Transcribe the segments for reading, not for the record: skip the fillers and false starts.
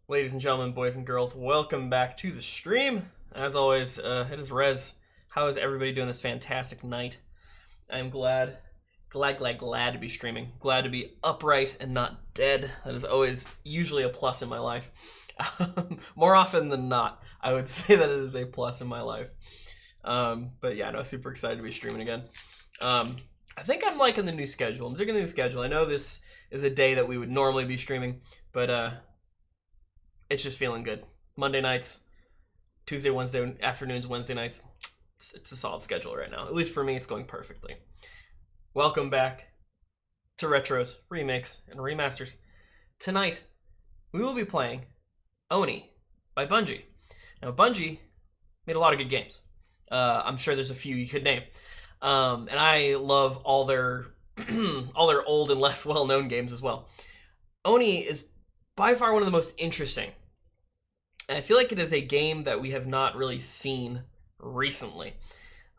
Ladies and gentlemen, boys and girls, welcome back to the stream. As always, it is Rez. How is everybody doing this fantastic night? I'm glad to be streaming. Glad to be upright and not dead. That is always usually a plus in my life. More often than not, I would say that it is a plus in my life. But yeah, no, super excited to be streaming again. I think I'm liking the new schedule. I'm digging the new schedule. I know this is a day that we would normally be streaming, but it's just feeling good. Monday nights, Tuesday, Wednesday afternoons, Wednesday nights. It's a solid schedule right now. At least for me, it's going perfectly. Welcome back to Retros, Remakes, and Remasters. Tonight, we will be playing Oni by Bungie. Now, Bungie made a lot of good games. I'm sure there's a few you could name. And I love all their all their old and less well-known games as well. Oni is by far one of the most interesting. And I feel like it is a game that we have not really seen recently.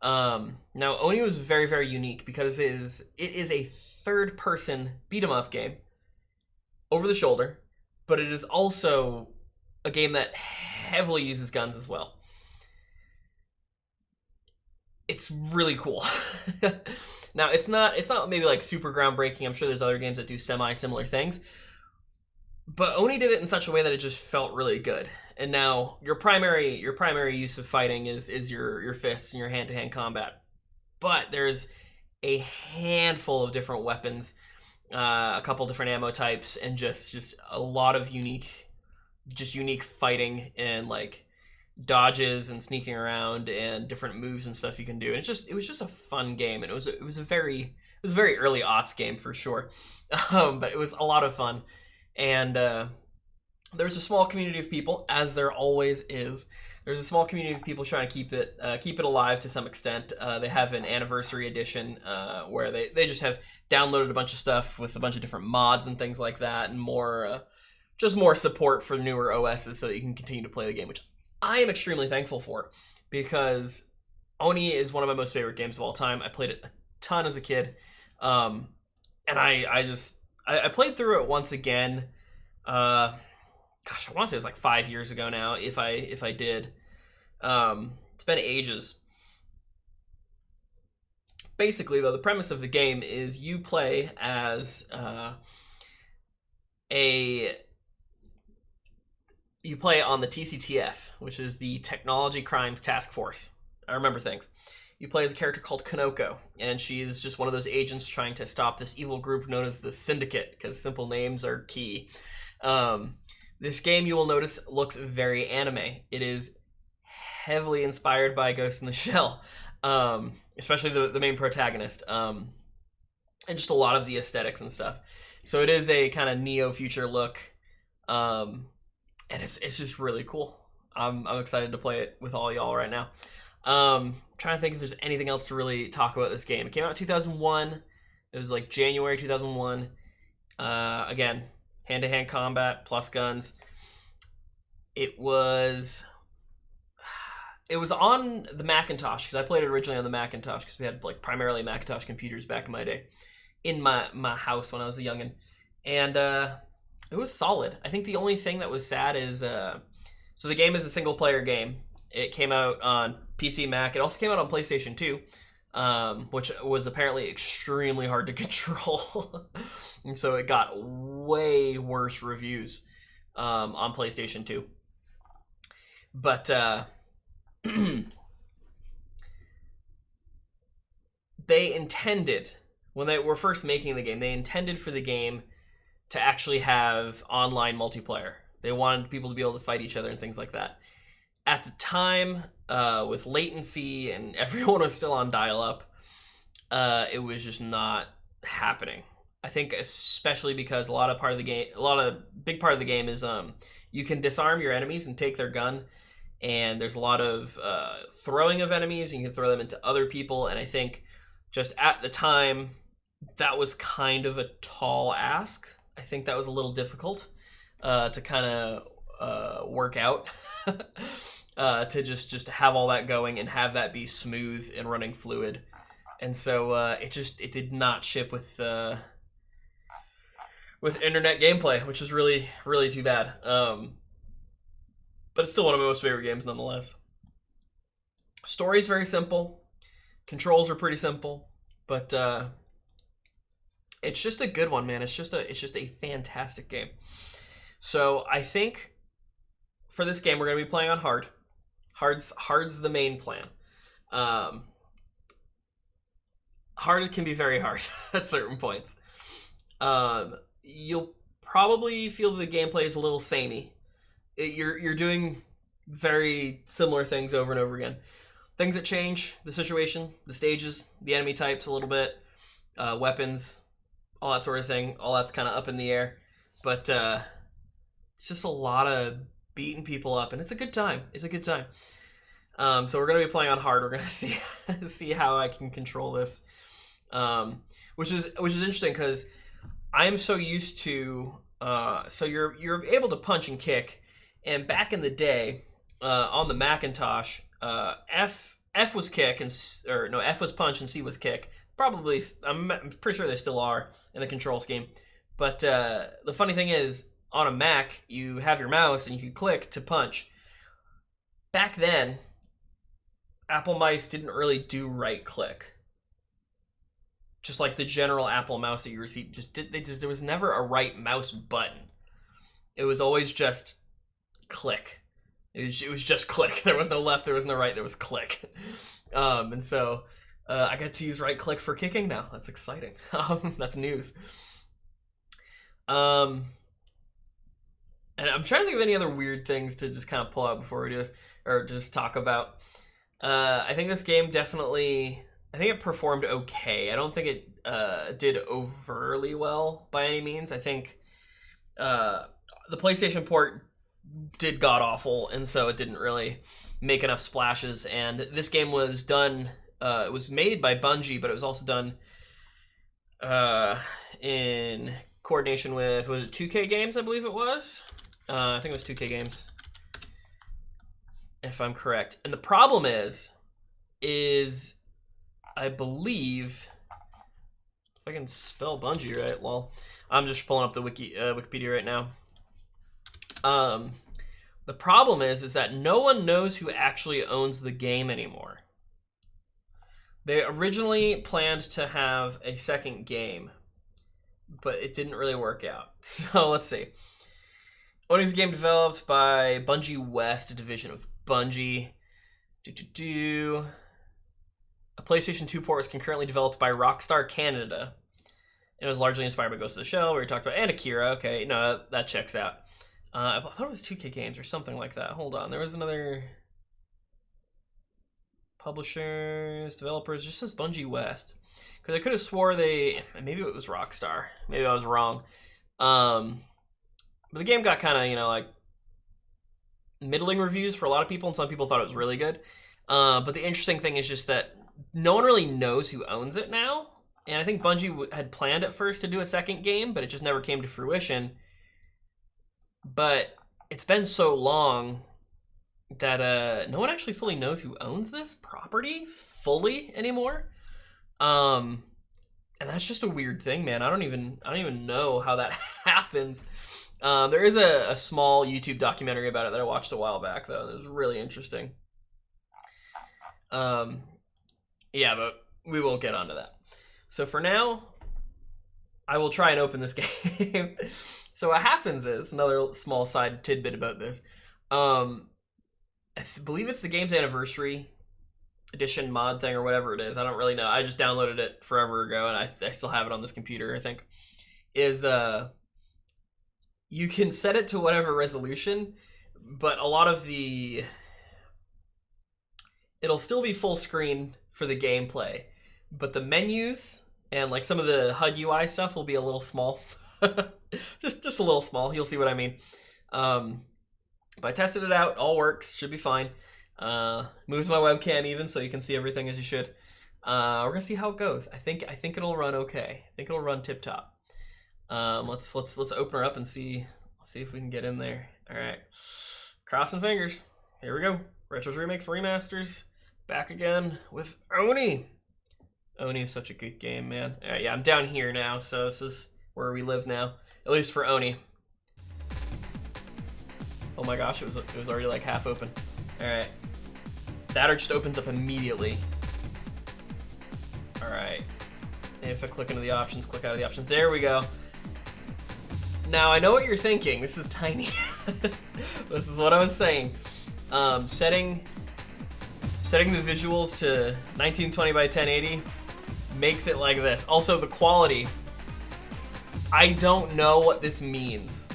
Now, Oni was very, very unique because it is a third-person beat-em-up game over the shoulder, but it is also a game that heavily uses guns as well. It's really cool. Now, it's not maybe like super groundbreaking. I'm sure there's other games that do semi-similar things. But Oni did it in such a way that it just felt really good. And now your primary use of fighting is your fists and your hand-to-hand combat. But there's a handful of different weapons, a couple different ammo types, and just a lot of unique fighting and like dodges and sneaking around and different moves and stuff you can do. And it was just a fun game, and it was a very early aughts game for sure. But it was a lot of fun. And there's a small community of people, as there always is. There's a small community of people trying to keep it alive to some extent. They have an anniversary edition where they just have downloaded a bunch of stuff with a bunch of different mods and things like that, and more support for newer OSs so that you can continue to play the game, which I am extremely thankful for, because Oni is one of my most favorite games of all time. I played it a ton as a kid, and I played through it once again. Gosh, I want to say it was like 5 years ago now. If I did, it's been ages. Basically, though, the premise of the game is you play as you play on the TCTF, which is the Technology Crimes Task Force. I remember things. You play as a character called Konoko, and she is just one of those agents trying to stop this evil group known as the Syndicate, because simple names are key. This game, you will notice, looks very anime. It is heavily inspired by Ghost in the Shell, especially the main protagonist, and just a lot of the aesthetics and stuff. So it is a kind of neo-future look, and it's just really cool. I'm excited to play it with all y'all right now. Trying to think if there's anything else to really talk about this game. It came out in 2001. It was like January 2001. Again, hand-to-hand combat plus guns. It was on the Macintosh, because I played it originally on the Macintosh, because we had like primarily Macintosh computers back in my day, in my house when I was a youngin'. And it was solid. I think the only thing that was sad is so the game is a single-player game. It came out on PC, Mac. It also came out on PlayStation 2, which was apparently extremely hard to control. And so it got way worse reviews on PlayStation 2. But they intended, when they were first making the game, they intended for the game to actually have online multiplayer. They wanted people to be able to fight each other and things like that. At the time, with latency and everyone was still on dial-up, it was just not happening. I think especially because a big part of the game is you can disarm your enemies and take their gun, and there's a lot of throwing of enemies, and you can throw them into other people, and I think just at the time, that was kind of a tall ask. I think that was a little difficult to kind of work out. To just have all that going and have that be smooth and running fluid. And so it did not ship with internet gameplay, which is really, really too bad. but it's still one of my most favorite games nonetheless. Story's very simple. Controls are pretty simple, but it's just a good one, man. It's just a fantastic game. So I think for this game we're gonna be playing on hard. Hard's the main plan. Hard can be very hard at certain points. You'll probably feel the gameplay is a little samey. You're doing very similar things over and over again. Things that change, the situation, the stages, the enemy types a little bit, weapons, all that sort of thing. All that's kind of up in the air. But it's just a lot of beating people up, and it's a good time. It's a good time. So we're going to be playing on hard. We're going to see how I can control this. Which is interesting because I'm so used to so you're able to punch and kick, and back in the day on the Macintosh, F was kick F was punch and C was kick. Probably I'm pretty sure they still are in the control scheme. But the funny thing is on a Mac you have your mouse and you can click to punch. Back then Apple mice didn't really do right click. Just like the general Apple mouse that you received, there was never a right mouse button. It was always just click. It was just click. There was no left, there was no right, there was click. And so I get to use right click for kicking now. That's exciting. That's news. And I'm trying to think of any other weird things to just kind of pull out before we do this, or just talk about. I think this game definitely, I think it performed okay. I don't think it did overly well by any means. I think the PlayStation port did god-awful, and so it didn't really make enough splashes. And this game was done, it was made by Bungie, but it was also done in coordination with, was it 2K Games, I believe it was? I think it was 2K Games, if I'm correct. And the problem is I believe, if I can spell Bungie right, well, I'm just pulling up the Wikipedia right now. The problem is that no one knows who actually owns the game anymore. They originally planned to have a second game, but it didn't really work out. So let's see. Owning the game developed by Bungie West, a division of Bungie. A PlayStation 2 port was concurrently developed by Rockstar Canada. It was largely inspired by Ghost of the Shell, where we talked about, and Akira. Okay, no, that checks out. I thought it was 2K Games or something like that. Hold on, there was another publishers, developers, just says Bungie West. Because I could have swore maybe it was Rockstar. Maybe I was wrong. But the game got kind of, like middling reviews for a lot of people, and some people thought it was really good. But the interesting thing is just that no one really knows who owns it now. And I think Bungie had planned at first to do a second game, but it just never came to fruition. But it's been so long that no one actually fully knows who owns this property fully anymore. And that's just a weird thing, man. I don't even know how that happens. There is a small YouTube documentary about it that I watched a while back, though. It was really interesting. Yeah, but we won't get onto that. So for now, I will try and open this game. So what happens is, another small side tidbit about this, I believe it's the game's anniversary edition mod thing or whatever it is. I don't really know. I just downloaded it forever ago, and I still have it on this computer, I think. You can set it to whatever resolution, but a lot of it'll still be full screen for the gameplay, but the menus and like some of the HUD UI stuff will be a little small. just a little small. You'll see what I mean. But I tested it out. All works. Should be fine. Moves my webcam even, so you can see everything as you should. We're gonna see how it goes. I think it'll run okay. I think it'll run tip top. Let's open her up and see if we can get in there. All right, crossing fingers. Here we go. Retros, Remakes, Remasters. Back again with Oni. Oni is such a good game, man. All right, yeah, I'm down here now, so this is where we live now, at least for Oni. Oh my gosh, it was already like half open. All right. That just opens up immediately. All right. And if I click into the options, click out of the options. There we go. Now I know what you're thinking. This is tiny. This is what I was saying. Setting the visuals to 1920 by 1080 makes it like this. Also, the quality. I don't know what this means.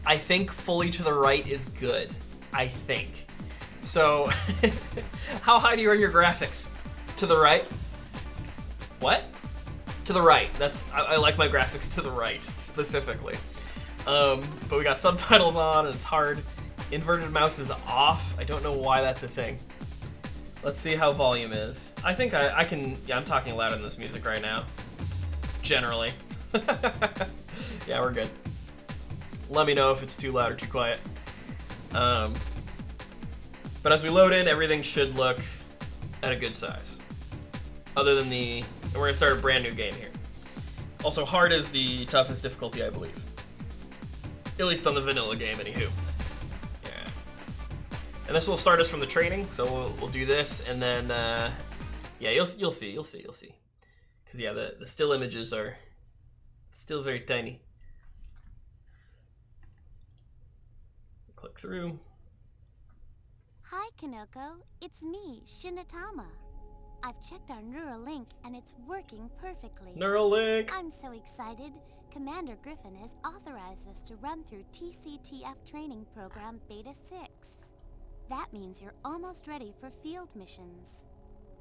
I think fully to the right is good. I think. So, how high do you run your graphics? To the right? What? To the right. I like my graphics to the right, specifically. But we got subtitles on, and it's hard. Inverted mouse is off. I don't know why that's a thing. Let's see how volume is. I think I can... Yeah, I'm talking louder than this music right now. Generally. Yeah, we're good. Let me know if it's too loud or too quiet. But as we load in, everything should look at a good size. Other than and we're gonna start a brand new game here. Also, hard is the toughest difficulty, I believe. At least on the vanilla game, anywho. Yeah. And this will start us from the training, so we'll do this, and then, yeah, you'll see. Because, yeah, the still images are still very tiny. Click through. Hi, Kanoko. It's me, Shinatama. I've checked our neural link, and it's working perfectly. Neural link! I'm so excited. Commander Griffin has authorized us to run through TCTF training program Beta 6. That means you're almost ready for field missions.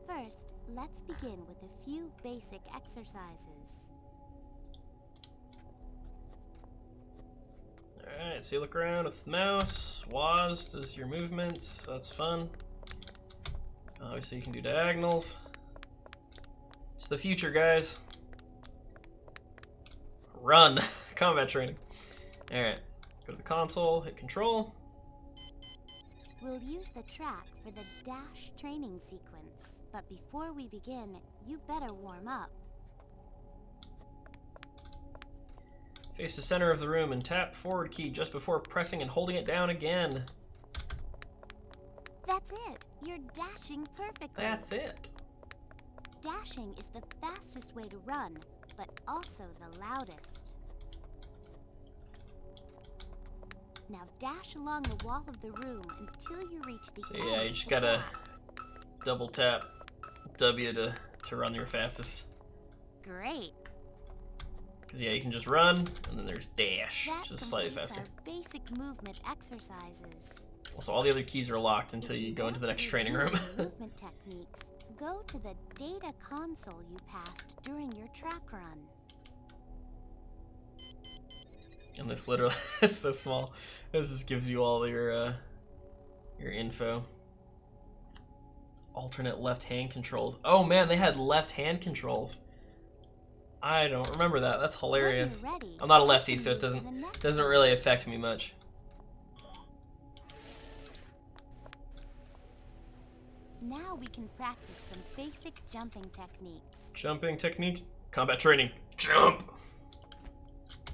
First, let's begin with a few basic exercises. Alright, so you look around with mouse. WAS does your movements. That's fun. Obviously, you can do diagonals. It's the future, guys. Run! Combat training. Alright, go to the console, hit control. We'll use the track for the dash training sequence. But before we begin, you better warm up. Face the center of the room and tap forward key just before pressing and holding it down again. That's it. You're dashing perfectly. That's it. Dashing is the fastest way to run, but also the loudest. Now dash along the wall of the room until you reach the So yeah, you just gotta double tap W to run your fastest. Great. Because yeah, you can just run, and then there's dash, That just slightly completes faster. our basic movement exercises. Also, all the other keys are locked until you go into the next training room. Movement techniques. Go to the data console you passed during your track run. And this literally, it's so small. This just gives you all your info. Alternate left-hand controls. Oh man, they had left-hand controls. I don't remember that. That's hilarious. Ready, I'm not a lefty, so it doesn't really affect me much. Now we can practice some basic jumping techniques. Jumping techniques. Combat training. Jump!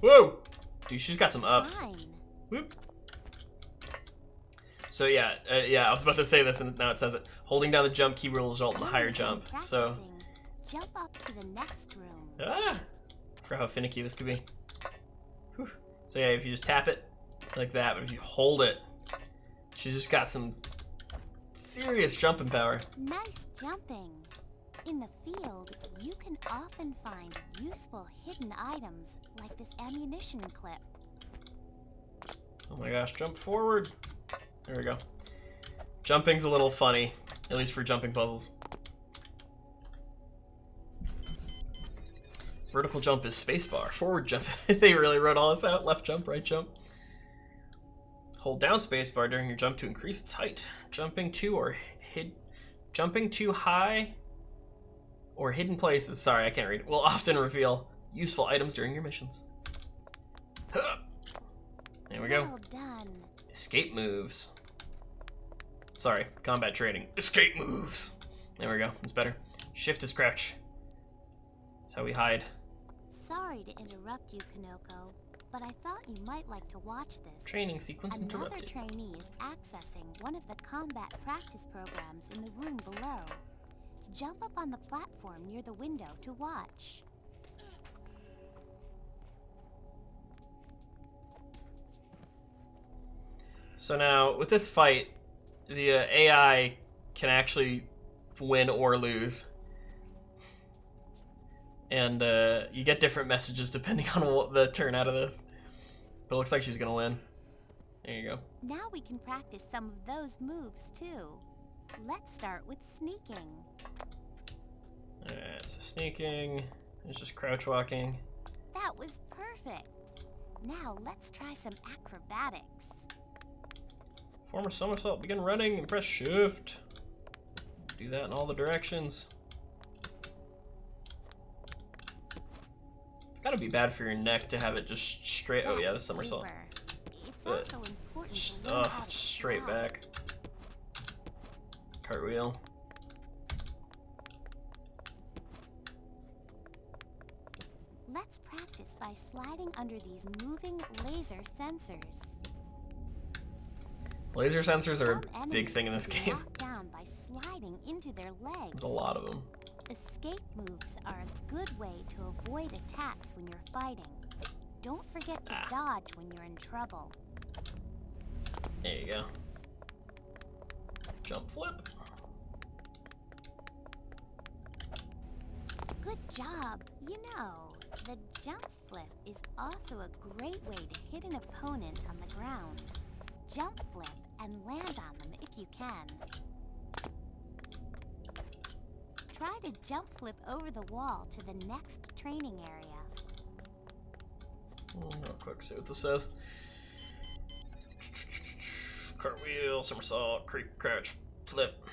Whoa! Dude, she's got some ups. Fine. Whoop. So yeah, I was about to say this and now it says it. Holding down the jump key will result in a higher jump. So, jump up to the next room. ah! For how finicky this could be. Whew. So yeah, if you just tap it like that, but if you hold it, she's just got some serious jumping power. Nice jumping. In the field, you can often find useful hidden items like this ammunition clip. Oh my gosh, jump forward. There we go. Jumping's a little funny, at least for jumping puzzles. Vertical jump is spacebar. Forward jump, they really wrote all this out. Left jump, right jump. Hold down spacebar during your jump to increase its height. Jumping too high or hidden places. Sorry, I can't read. Will often reveal useful items during your missions. Huh. There we go. Well done. Escape moves. Sorry, combat training. Escape moves. There we go. It's better. Shift is crouch. That's how we hide. Sorry to interrupt you, Kanoko, but I thought you might like to watch this. Training sequence Another interrupted. trainee is accessing one of the combat practice programs in the room below. Jump up on the platform near the window to watch. So now, with this fight, the AI can actually win or lose. And you get different messages depending on what the turn out of this. But it looks like she's going to win. There you go. Now we can practice some of those moves too. Let's start with sneaking. Alright, so sneaking. It's just crouch walking. That was perfect. Now let's try some acrobatics. Form a somersault, begin running, and press shift. Do that in all the directions. It's gotta be bad for your neck to have it just straight. Oh yeah, the somersault. It's But also important to learn how to straight slide. back. Cartwheel. Let's practice by sliding under these moving laser sensors. Laser sensors are Some a big enemies thing in this can be game. knocked down by sliding into their legs. There's a lot of them. Escape moves are a good way to avoid attacks when you're fighting. Don't forget to dodge when you're in trouble. There you go. Jump flip. Good job. You know, the jump flip is also a great way to hit an opponent on the ground. Jump flip and land on them if you can. Try to jump flip over the wall to the next training area. Real quick, see what this says. Cartwheel, somersault, creep, crouch, flip.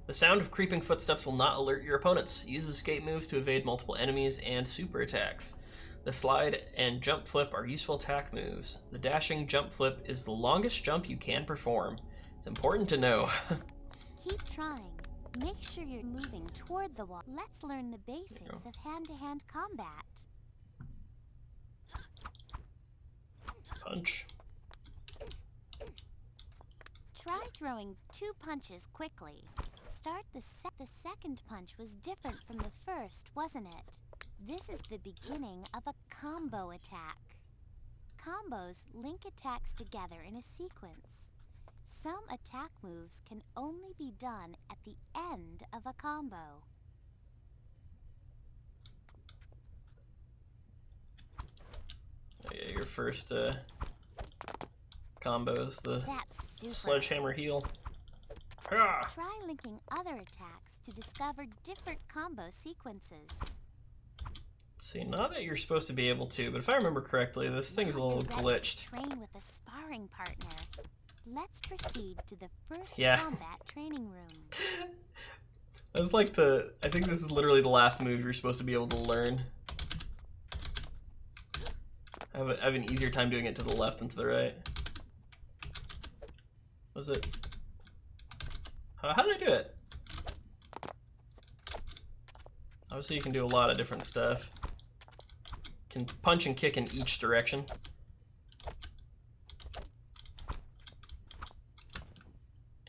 The sound of creeping footsteps will not alert your opponents. Use escape moves to evade multiple enemies and super attacks. The slide and jump flip are useful attack moves. The dashing jump flip is the longest jump you can perform. It's important to know. Keep trying. Make sure you're moving toward the wall. Let's learn the basics of hand-to-hand combat. Punch. Try throwing 2 punches quickly. Start the second punch was different from the first, wasn't it? This is the beginning of a combo attack. Combos link attacks together in a sequence. Some attack moves can only be done at the end of a combo. Yeah, your first combo is the That's super. sledgehammer heel. Try linking other attacks to discover different combo sequences. See, not that you're supposed to be able to, but if I remember correctly, this thing's a little glitched. Train with a sparring partner. Let's proceed to the first Yeah. combat training room. That's like I think this is literally the last move you're supposed to be able to learn. I have an easier time doing it to the left than to the right. Was it? How did I do it? Obviously you can do a lot of different stuff. Can punch and kick in each direction.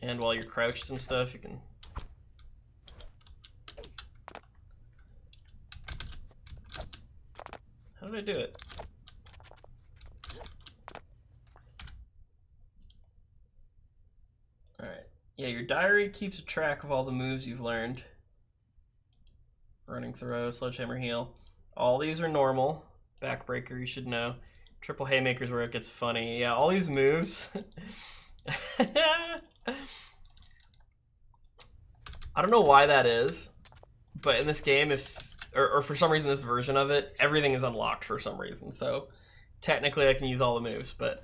And while you're crouched and stuff, you can... How did I do it? Alright. Yeah, your diary keeps a track of all the moves you've learned. Running throw, sledgehammer heel. All these are normal. Backbreaker, you should know. Triple haymaker's where it gets funny. Yeah, all these moves. I don't know why that is, but in this game, or for some reason this version of it, everything is unlocked for some reason. So technically I can use all the moves, but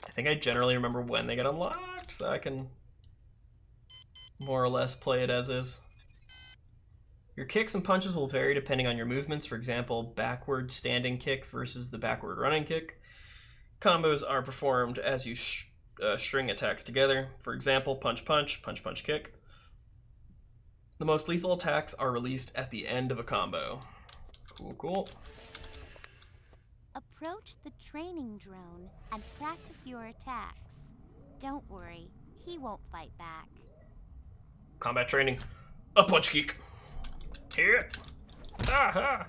I think I generally remember when they get unlocked, so I can more or less play it as is. Your kicks and punches will vary depending on your movements. For example, backward standing kick versus the backward running kick. Combos are performed as you string attacks together. For example, punch, punch, punch, punch, kick. The most lethal attacks are released at the end of a combo. Cool, cool. A approach the training drone and practice your attacks. Don't worry, he won't fight back. Combat training. A punch kick. Here. Aha.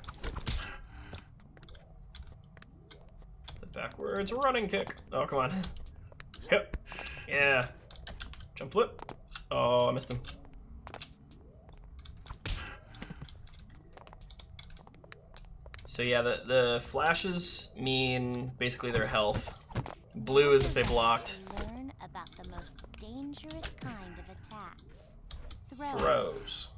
The backwards running kick. Oh, come on. Yep. Yeah. Jump flip. Oh, I missed him. So yeah, the flashes mean basically their health. Blue is if they blocked. Learn about the most dangerous kind of attacks. Throws.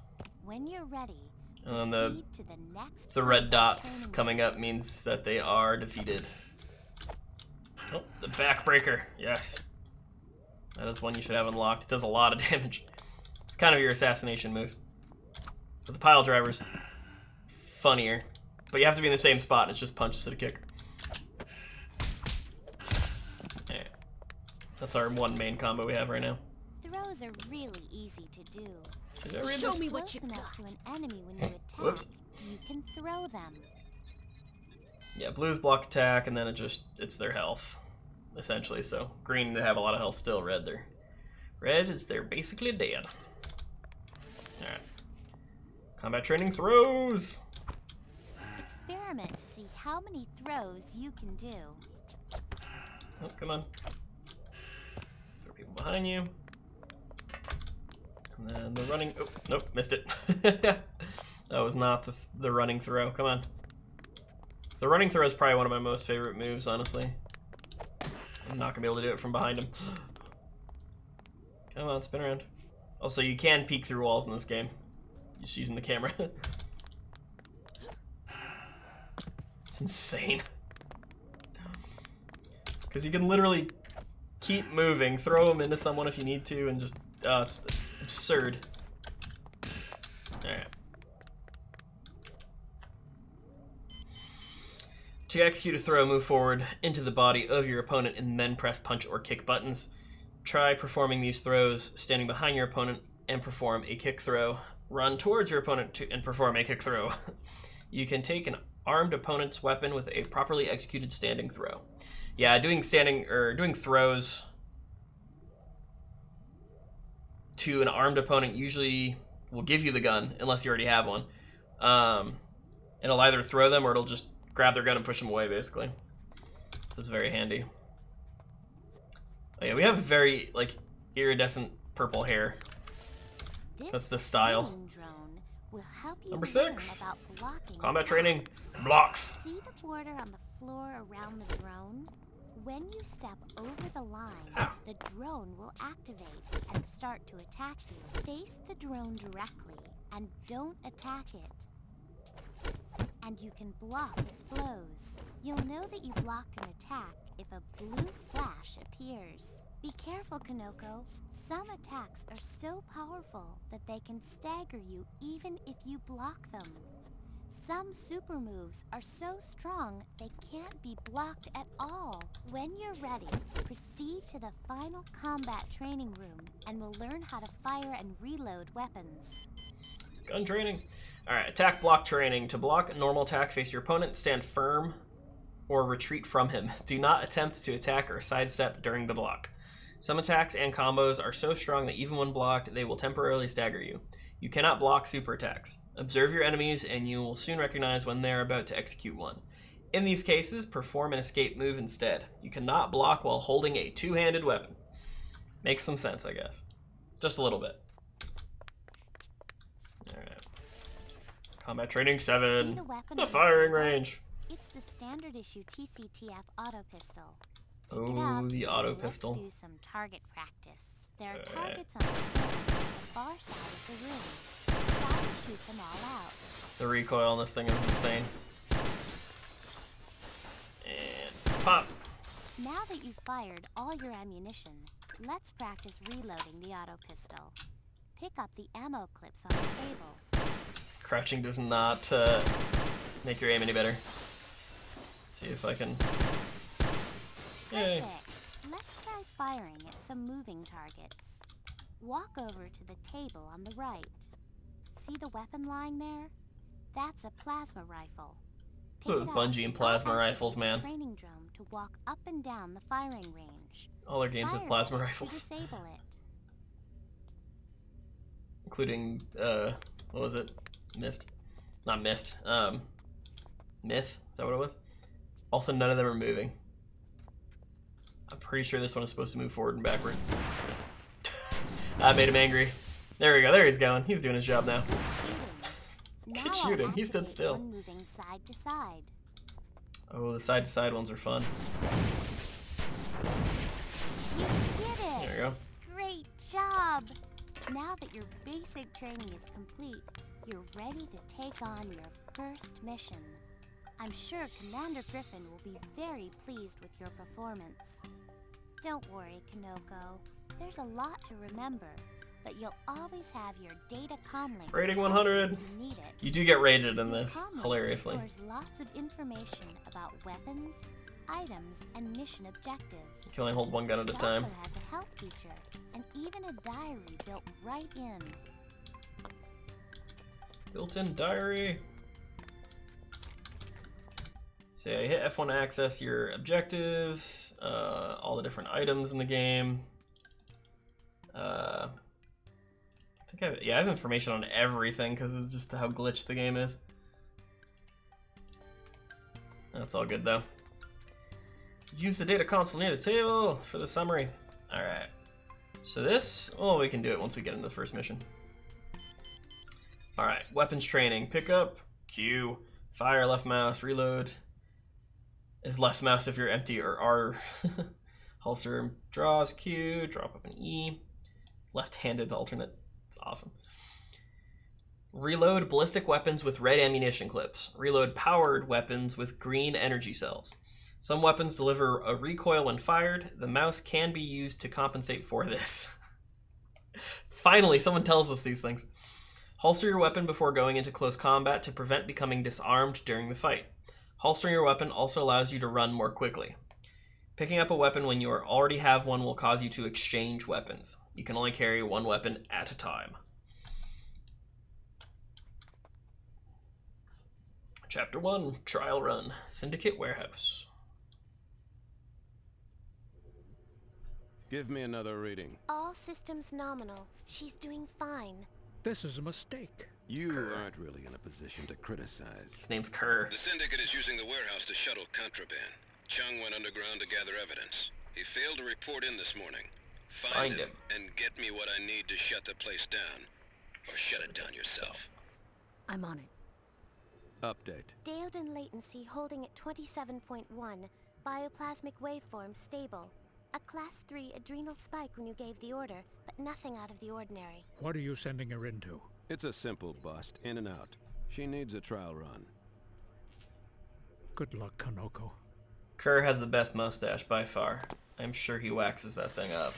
When you're ready, And then proceed to the next the red combat dots training coming up means that they are defeated. Oh, the backbreaker. Yes. That is one you should have unlocked. It does a lot of damage. It's kind of your assassination move. But the pile driver's funnier. But you have to be in the same spot. It's just punch instead of kick. Yeah. That's our one main combo we have right now. Throws are really easy to do. Should I read Show this? me what Close you enough got. to an enemy when you attack, Whoops. you can throw them. Yeah, blue's block attack, and then it's their health, essentially. So green, they have a lot of health still. Red is they're basically dead. All right. Combat training throws. Experiment to see how many throws you can do. Oh, come on. Throw people behind you. And then the running. Oh, nope, missed it. That was not the running throw. Come on. The running throw is probably one of my most favorite moves, honestly. I'm not gonna be able to do it from behind him. Come on, spin around. Also, you can peek through walls in this game, just using the camera. It's insane. Because you can literally keep moving, throw them into someone if you need to, and just, it's absurd. Alright. To execute a throw, move forward into the body of your opponent and then press punch or kick buttons. Try performing these throws standing behind your opponent and perform a kick throw. Run towards your opponent and perform a kick throw. You can take an armed opponent's weapon with a properly executed standing throw. Yeah, doing throws to an armed opponent usually will give you the gun, unless you already have one. It'll either throw them or it'll just grab their gun and push them away, basically. This is very handy. Oh yeah, we have very, like, iridescent purple hair. That's the style. training drone will help you Number learn 6. about blocking Combat attacks. training. Blocks. See the border on the floor around the drone? When you step over the line, Ow. the drone will activate and start to attack you. Face the drone directly and don't attack it. And you can block its blows. You'll know that you blocked an attack if a blue flash appears. Be careful, Kanoko. Some attacks are so powerful that they can stagger you even if you block them. Some super moves are so strong they can't be blocked at all. When you're ready, proceed to the final combat training room and we'll learn how to fire and reload weapons. Gun training. Alright, attack block training. To block a normal attack, face your opponent, stand firm, or retreat from him. Do not attempt to attack or sidestep during the block. Some attacks and combos are so strong that even when blocked, they will temporarily stagger you. You cannot block super attacks. Observe your enemies and you will soon recognize when they are about to execute one. In these cases, perform an escape move instead. You cannot block while holding a two-handed weapon. Makes some sense, I guess. Just a little bit. Alright. Combat training 7. See the weapon The on firing table? range. It's the standard issue TCTF auto pistol. Pick it Oh, up the and auto let's pistol. do some target practice. There are Alright. targets on the stand at the far side of the room. Try to shoot them all out. The recoil on this thing is insane. And pop. Now that you've fired all your ammunition, let's practice reloading the auto pistol. Pick up the ammo clips on the table. Crouching does not make your aim any better. See if I can. Yay. Perfect. Let's try firing at some moving targets. Walk over to the table on the right. See the weapon lying there? That's a plasma rifle. Pick it up, Bungie and go plasma activate rifles, the man. training drone to walk up and down the firing range. All their games have Fire plasma ready to rifles. disable it. Including, what was it? Mist. Not Mist. Myth? Is that what it was? Also, none of them are moving. I'm pretty sure this one is supposed to move forward and backward. I made him angry. There we go. There he's going. He's doing his job now. Good shooting. He stood still. Moving side to side. Oh, the side-to-side ones are fun. You did it! There we go. Great job! Now that your basic training is complete, you're ready to take on your first mission. I'm sure Commander Griffin will be very pleased with your performance. Don't worry, Kanoko. There's a lot to remember, but you'll always have your data comlink. Rating 100. You need it. You do get rated in this, Comlink hilariously. stores lots of information about weapons, items, and mission objectives. You can only hold one gun at a It time. also has a help feature, and even a diary built right in. Built-in diary. So yeah, you hit F1 to access your objectives, all the different items in the game. I think I have information on everything because it's just how glitched the game is. That's all good though. Use the data console near the table for the summary. All right. So this, oh, we can do it once we get into the first mission. All right, weapons training. Pick up, Q, fire, left mouse, reload. Is left mouse if you're empty, or R. Holster draws, Q, drop up an E. Left-handed alternate. It's awesome. Reload ballistic weapons with red ammunition clips. Reload powered weapons with green energy cells. Some weapons deliver a recoil when fired. The mouse can be used to compensate for this. Finally, someone tells us these things. Holster your weapon before going into close combat to prevent becoming disarmed during the fight. Holstering your weapon also allows you to run more quickly. Picking up a weapon when you already have one will cause you to exchange weapons. You can only carry one weapon at a time. Chapter 1, Trial Run, Syndicate Warehouse. Give me another reading. All systems nominal. She's doing fine. This is a mistake. You aren't really in a position to criticize. His name's Kerr. The Syndicate is using the warehouse to shuttle contraband. Chung went underground to gather evidence. He failed to report in this morning. Find him and get me what I need to shut the place down. Or shut it down yourself. I'm on it. Update. Daodan latency holding at 27.1. Bioplasmic waveform stable. A class 3 adrenal spike when you gave the order, but nothing out of the ordinary. What are you sending her into? It's a simple bust, in and out. She needs a trial run. Good luck, Kanoko. Kerr has the best mustache by far. I'm sure he waxes that thing up.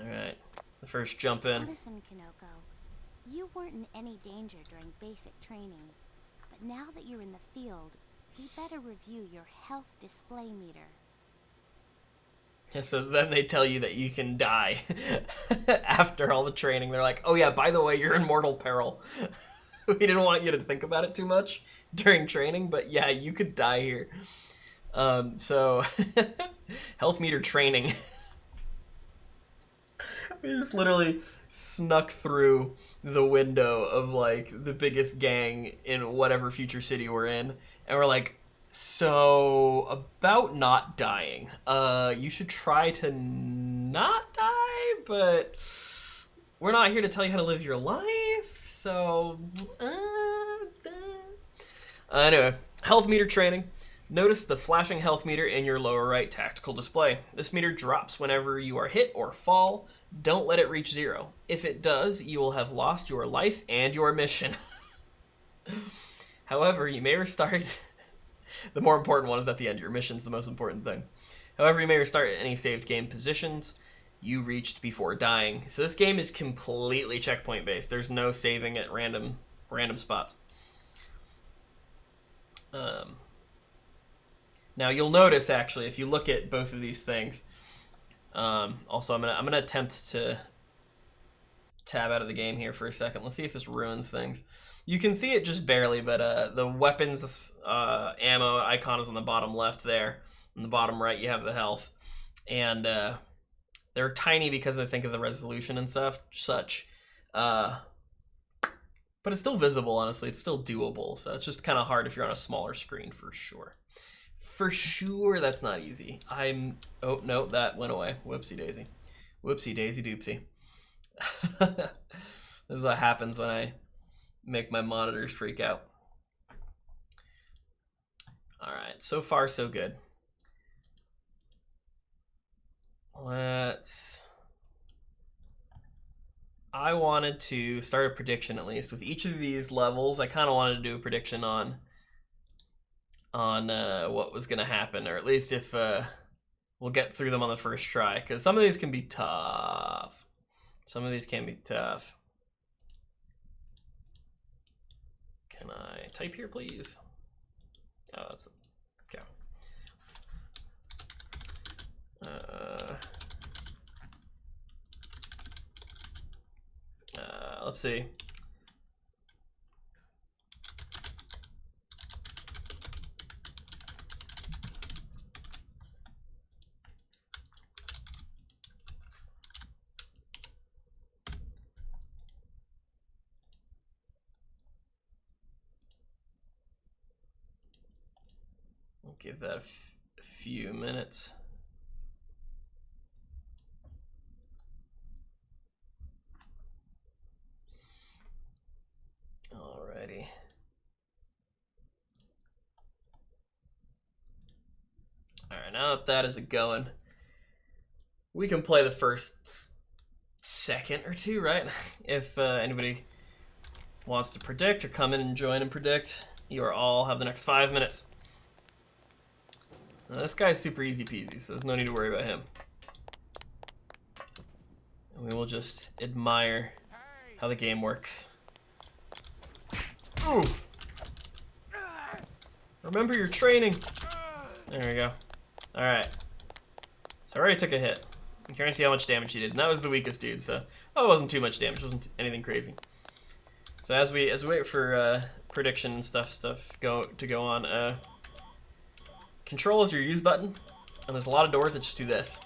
Alright, the first jump in. Listen, Kanoko. You weren't in any danger during basic training. But now that you're in the field, we better review your health display meter. Yeah, so then they tell you that you can die after all the training. They're like, oh yeah, by the way, you're in mortal peril. We didn't want you to think about it too much during training, but yeah, you could die here. So, health meter training. We just literally snuck through the window of like the biggest gang in whatever future city we're in, and we're like, so about not dying. You should try to not die, but we're not here to tell you how to live your life. So, anyway, health meter training. Notice the flashing health meter in your lower right tactical display. This meter drops whenever you are hit or fall. Don't let it reach 0. If it does, you will have lost your life and your mission. However, you may restart. The more important one is at the end. Your mission's the most important thing. However, you may restart any saved game positions you reached before dying. So this game is completely checkpoint based. There's no saving at random spots. Now you'll notice actually if you look at both of these things. Also, I'm gonna attempt to tab out of the game here for a second. Let's see if this ruins things. You can see it just barely, but the weapons ammo icon is on the bottom left there. On the bottom right, you have the health. And they're tiny because I think of the resolution and such. But it's still visible, honestly. It's still doable. So it's just kind of hard if you're on a smaller screen, for sure. For sure, that's not easy. Oh, no, that went away. Whoopsie daisy. Whoopsie daisy doopsie. This is what happens when I make my monitors freak out. Alright, so far so good. I wanted to start a prediction, at least. With each of these levels, I kind of wanted to do a prediction on what was going to happen, or at least if we'll get through them on the first try, because some of these can be tough. Some of these can be tough. Can I type here, please? Oh, that's okay. Let's see. We'll give that a few minutes. Alrighty. Alright, now that that is going, we can play the first second or two, right? If anybody wants to predict or come in and join and predict, you are all have the next 5 minutes. Now, this guy's super easy peasy, so there's no need to worry about him. And we will just admire how the game works. Ooh. Remember your training. There we go. Alright. So I already took a hit. You can see how much damage he did. And that was the weakest dude, so it wasn't too much damage. It wasn't anything crazy. So as we wait for prediction and stuff to go on, control is your use button, and there's a lot of doors that just do this.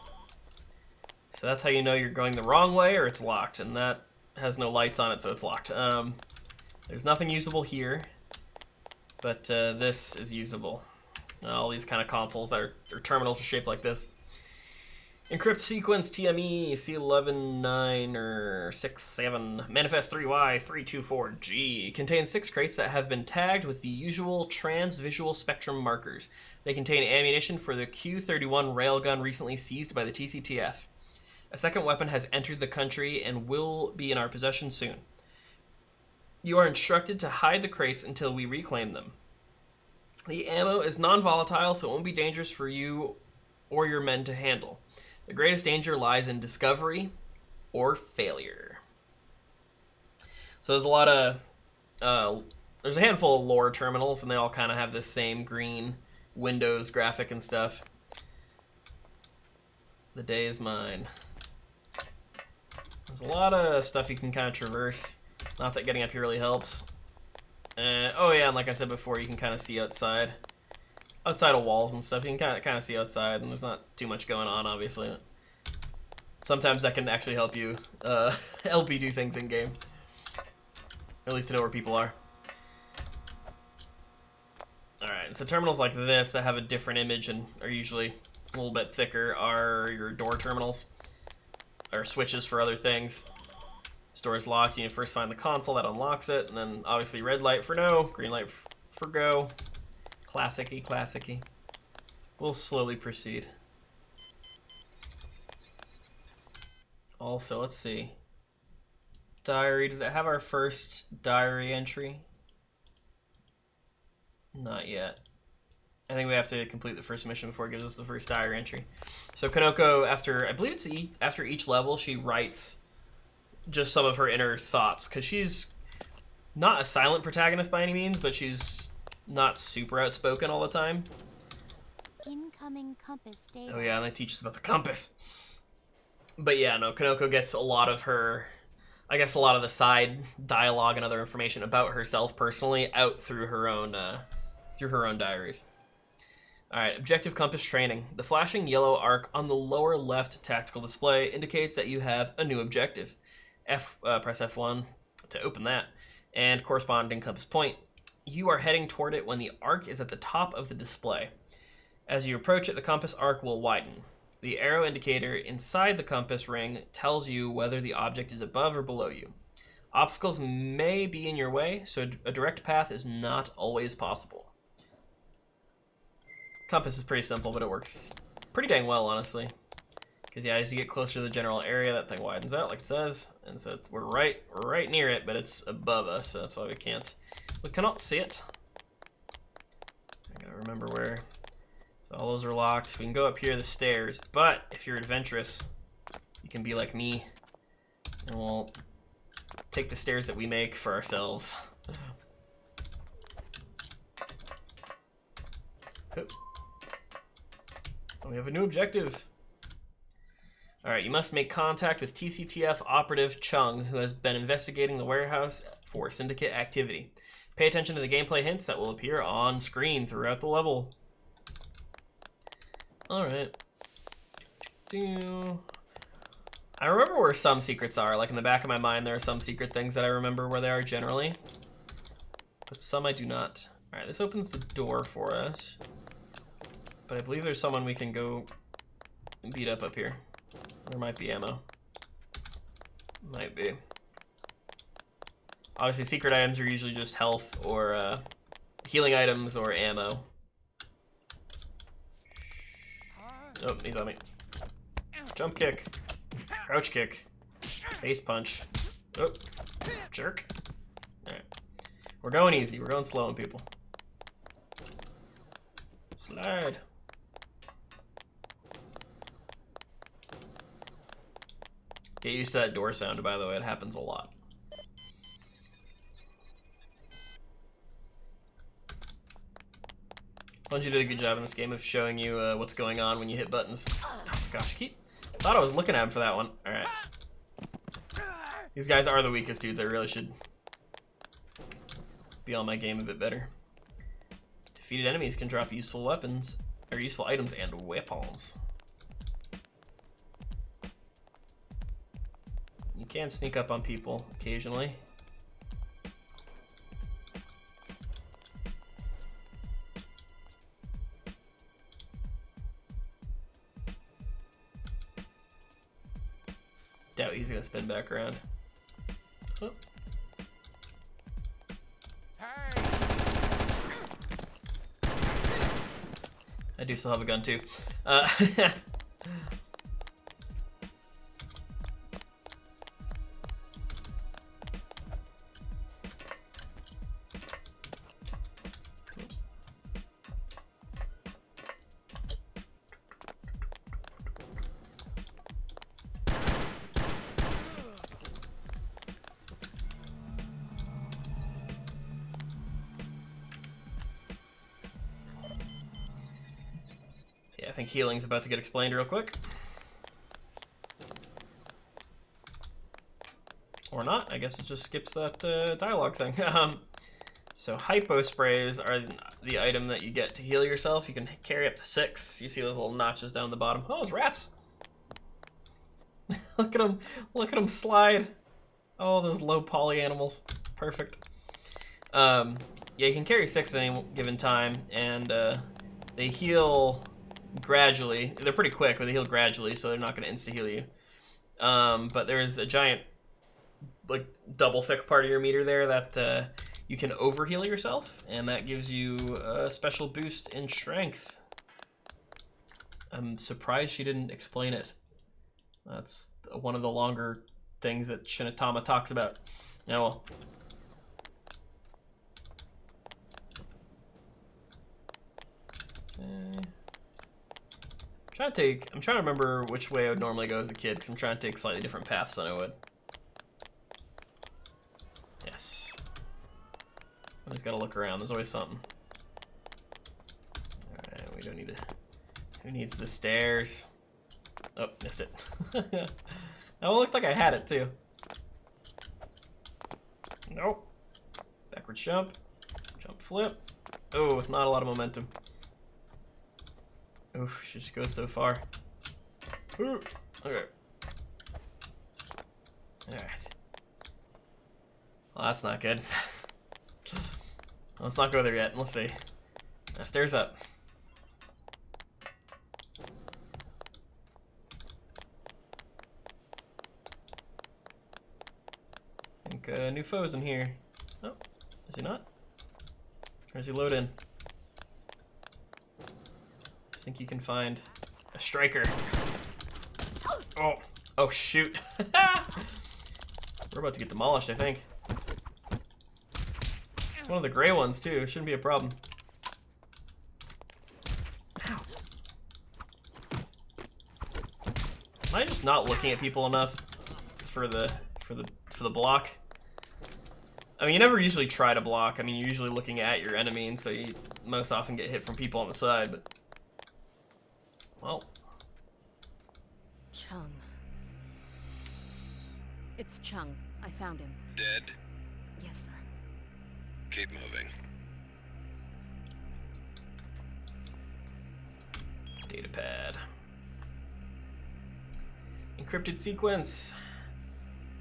So that's how you know you're going the wrong way or it's locked, and that has no lights on it, so it's locked. There's nothing usable here, but this is usable. All these kind of consoles that or terminals are shaped like this. Encrypt sequence TME C11 or 67 Manifest 3Y 324G contains 6 crates that have been tagged with the usual trans-visual spectrum markers. They contain ammunition for the Q-31 railgun recently seized by the TCTF. A second weapon has entered the country and will be in our possession soon. You are instructed to hide the crates until we reclaim them. The ammo is non-volatile, so it won't be dangerous for you or your men to handle. The greatest danger lies in discovery or failure. So there's a lot of, there's a handful of lore terminals, and they all kind of have this same green Windows graphic and stuff. The day is mine. There's a lot of stuff you can kind of traverse. Not that getting up here really helps. Oh yeah, and like I said before, you can kind of see outside of walls and stuff. You can kind of see outside, and there's not too much going on, obviously. Sometimes that can actually help you do things in game. At least to know where people are. Alright, so terminals like this that have a different image and are usually a little bit thicker are your door terminals. Or switches for other things. Store is locked. You need to first find the console that unlocks it, and then obviously red light for no, green light for go. Classic-y. We'll slowly proceed. Also, let's see. Diary, does it have our first diary entry? Not yet. I think we have to complete the first mission before it gives us the first diary entry. So Kanoko, I believe it's after each level, she writes just some of her inner thoughts, because she's not a silent protagonist by any means, but she's not super outspoken all the time. Incoming compass data. Oh yeah, and they teach us about the compass. But yeah, no, Kanoko gets a lot of her I guess, a lot of the side dialogue and other information about herself personally out through her own diaries. All right, objective compass training. The flashing yellow arc on the lower left tactical display indicates that you have a new objective. Press F1 to open that, and corresponding compass point. You are heading toward it when the arc is at the top of the display. As you approach it, the compass arc will widen. The arrow indicator inside the compass ring tells you whether the object is above or below you. Obstacles may be in your way, so a direct path is not always possible. Compass is pretty simple, but it works pretty dang well, honestly. Because yeah, as you get closer to the general area, that thing widens out, like it says, and so we're right near it, but it's above us, so that's why we cannot see it. I gotta remember where. So all those are locked. We can go up here the stairs, but if you're adventurous, you can be like me, and we'll take the stairs that we make for ourselves. We have a new objective. Alright, you must make contact with TCTF operative Chung, who has been investigating the warehouse for syndicate activity. Pay attention to the gameplay hints that will appear on screen throughout the level. Alright. I remember where some secrets are. Like in the back of my mind, there are some secret things that I remember where they are generally. But some I do not. Alright, this opens the door for us. But I believe there's someone we can go beat up here. There might be ammo. Might be. Obviously, secret items are usually just health or healing items or ammo. Oh, he's on me. Jump kick. Crouch kick. Face punch. Oh, jerk. Alright. We're going easy. We're going slow on people. Slide. Get used to that door sound, by the way. It happens a lot. Bungie did a good job in this game of showing you what's going on when you hit buttons. Oh gosh, thought I was looking at him for that one. Alright. These guys are the weakest dudes. I really should be on my game a bit better. Defeated enemies can drop useful weapons, or useful items and weapons. You can sneak up on people occasionally. Doubt he's gonna spin back around. Oh. I do still have a gun too. Yeah, I think healing's about to get explained real quick. Or not, I guess it just skips that dialogue thing. So hypo sprays are the item that you get to heal yourself. You can carry up to 6. You see those little notches down the bottom. Oh, it's rats! Look at them slide. Oh, those low poly animals. Perfect. Yeah, you can carry 6 at any given time, and they heal gradually. They're pretty quick, but they heal gradually, so they're not going to insta-heal you. But there is a giant, like, double thick part of your meter there that you can overheal yourself, and that gives you a special boost in strength. I'm surprised she didn't explain it. That's one of the longer things that Shinatama talks about. Oh well. I'm trying to remember which way I would normally go as a kid, because I'm trying to take slightly different paths than I would. Yes. I just gotta look around, there's always something. Alright, we don't need to... Who needs the stairs? Oh, missed it. That one looked like I had it too. Nope. Backwards jump. Jump flip. Oh, with not a lot of momentum. Oof, she just goes so far. Ooh, okay. Alright. Well, that's not good. Let's not go there yet. Let's see. Now, stairs up. I think new foes in here. Oh, is he not? Or is he load in? I think you can find a striker. Oh, oh shoot. We're about to get demolished, I think. It's one of the gray ones too, shouldn't be a problem. Ow. Am I just not looking at people enough for the block? I mean, you never usually try to block. I mean, you're usually looking at your enemy, and so you most often get hit from people on the side, but... Well. Chung. It's Chung. I found him. Dead? Yes, sir. Keep moving. Datapad. Encrypted sequence.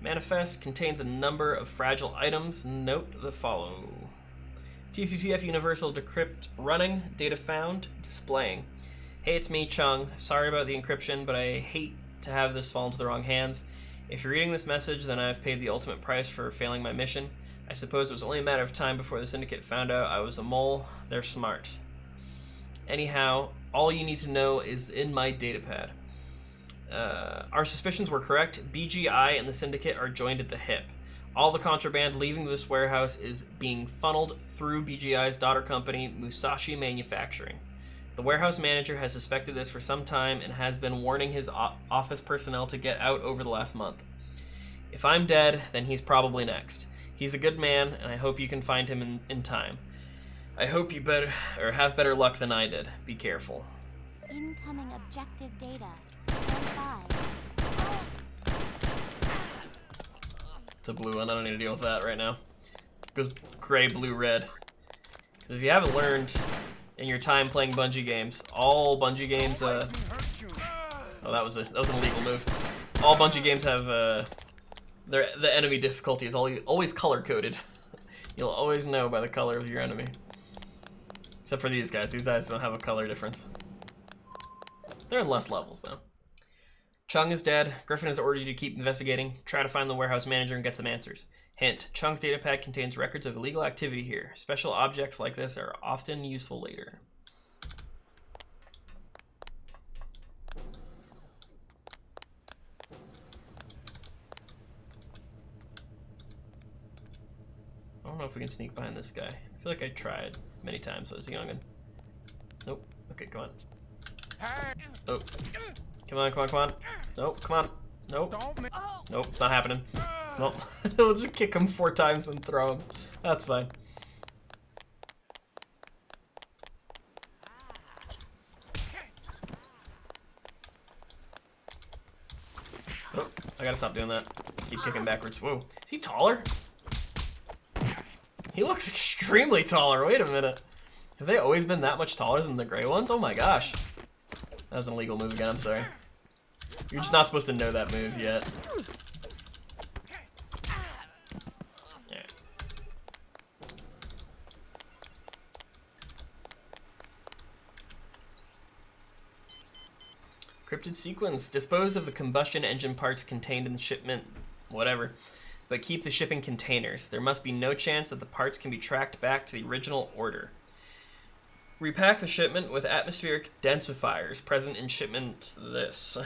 Manifest contains a number of fragile items. Note the follow. TCTF Universal Decrypt running. Data found. Displaying. Hey, it's me, Chung. Sorry about the encryption, but I hate to have this fall into the wrong hands. If you're reading this message, then I've paid the ultimate price for failing my mission. I suppose it was only a matter of time before the Syndicate found out I was a mole. They're smart. Anyhow, all you need to know is in my datapad. Our suspicions were correct. BGI and the Syndicate are joined at the hip. All the contraband leaving this warehouse is being funneled through BGI's daughter company, Musashi Manufacturing. The warehouse manager has suspected this for some time and has been warning his office personnel to get out over the last month. If I'm dead, then he's probably next. He's a good man, and I hope you can find him in time. I hope you have better luck than I did. Be careful. Incoming objective data. Stand by. It's a blue one. I don't need to deal with that right now. It goes gray, blue, red. 'Cause if you haven't learned in your time playing Bungie games, all Bungie games, oh, that was an illegal move. All Bungie games have the enemy difficulty is always color coded. You'll always know by the color of your enemy. Except for these guys. These guys don't have a color difference. They're in less levels though. Chung is dead. Griffin has ordered you to keep investigating. Try to find the warehouse manager and get some answers. Hint, Chung's datapad contains records of illegal activity here. Special objects like this are often useful later. I don't know if we can sneak behind this guy. I feel like I tried many times when I was a youngin'. Nope. Okay, come on. Oh. Come on, come on, come on. Nope, come on. Nope. Nope, it's not happening. Nope. We'll just kick him 4 times and throw him. That's fine. Oh, I gotta stop doing that. Keep kicking backwards. Whoa. Is he taller? He looks extremely taller. Wait a minute. Have they always been that much taller than the gray ones? Oh my gosh. That was an illegal move again, I'm sorry. You're just not supposed to know that move yet. Yeah. Encrypted sequence. Dispose of the combustion engine parts contained in the shipment, whatever, but keep the shipping containers. There must be no chance that the parts can be tracked back to the original order. Repack the shipment with atmospheric densifiers present in shipment this.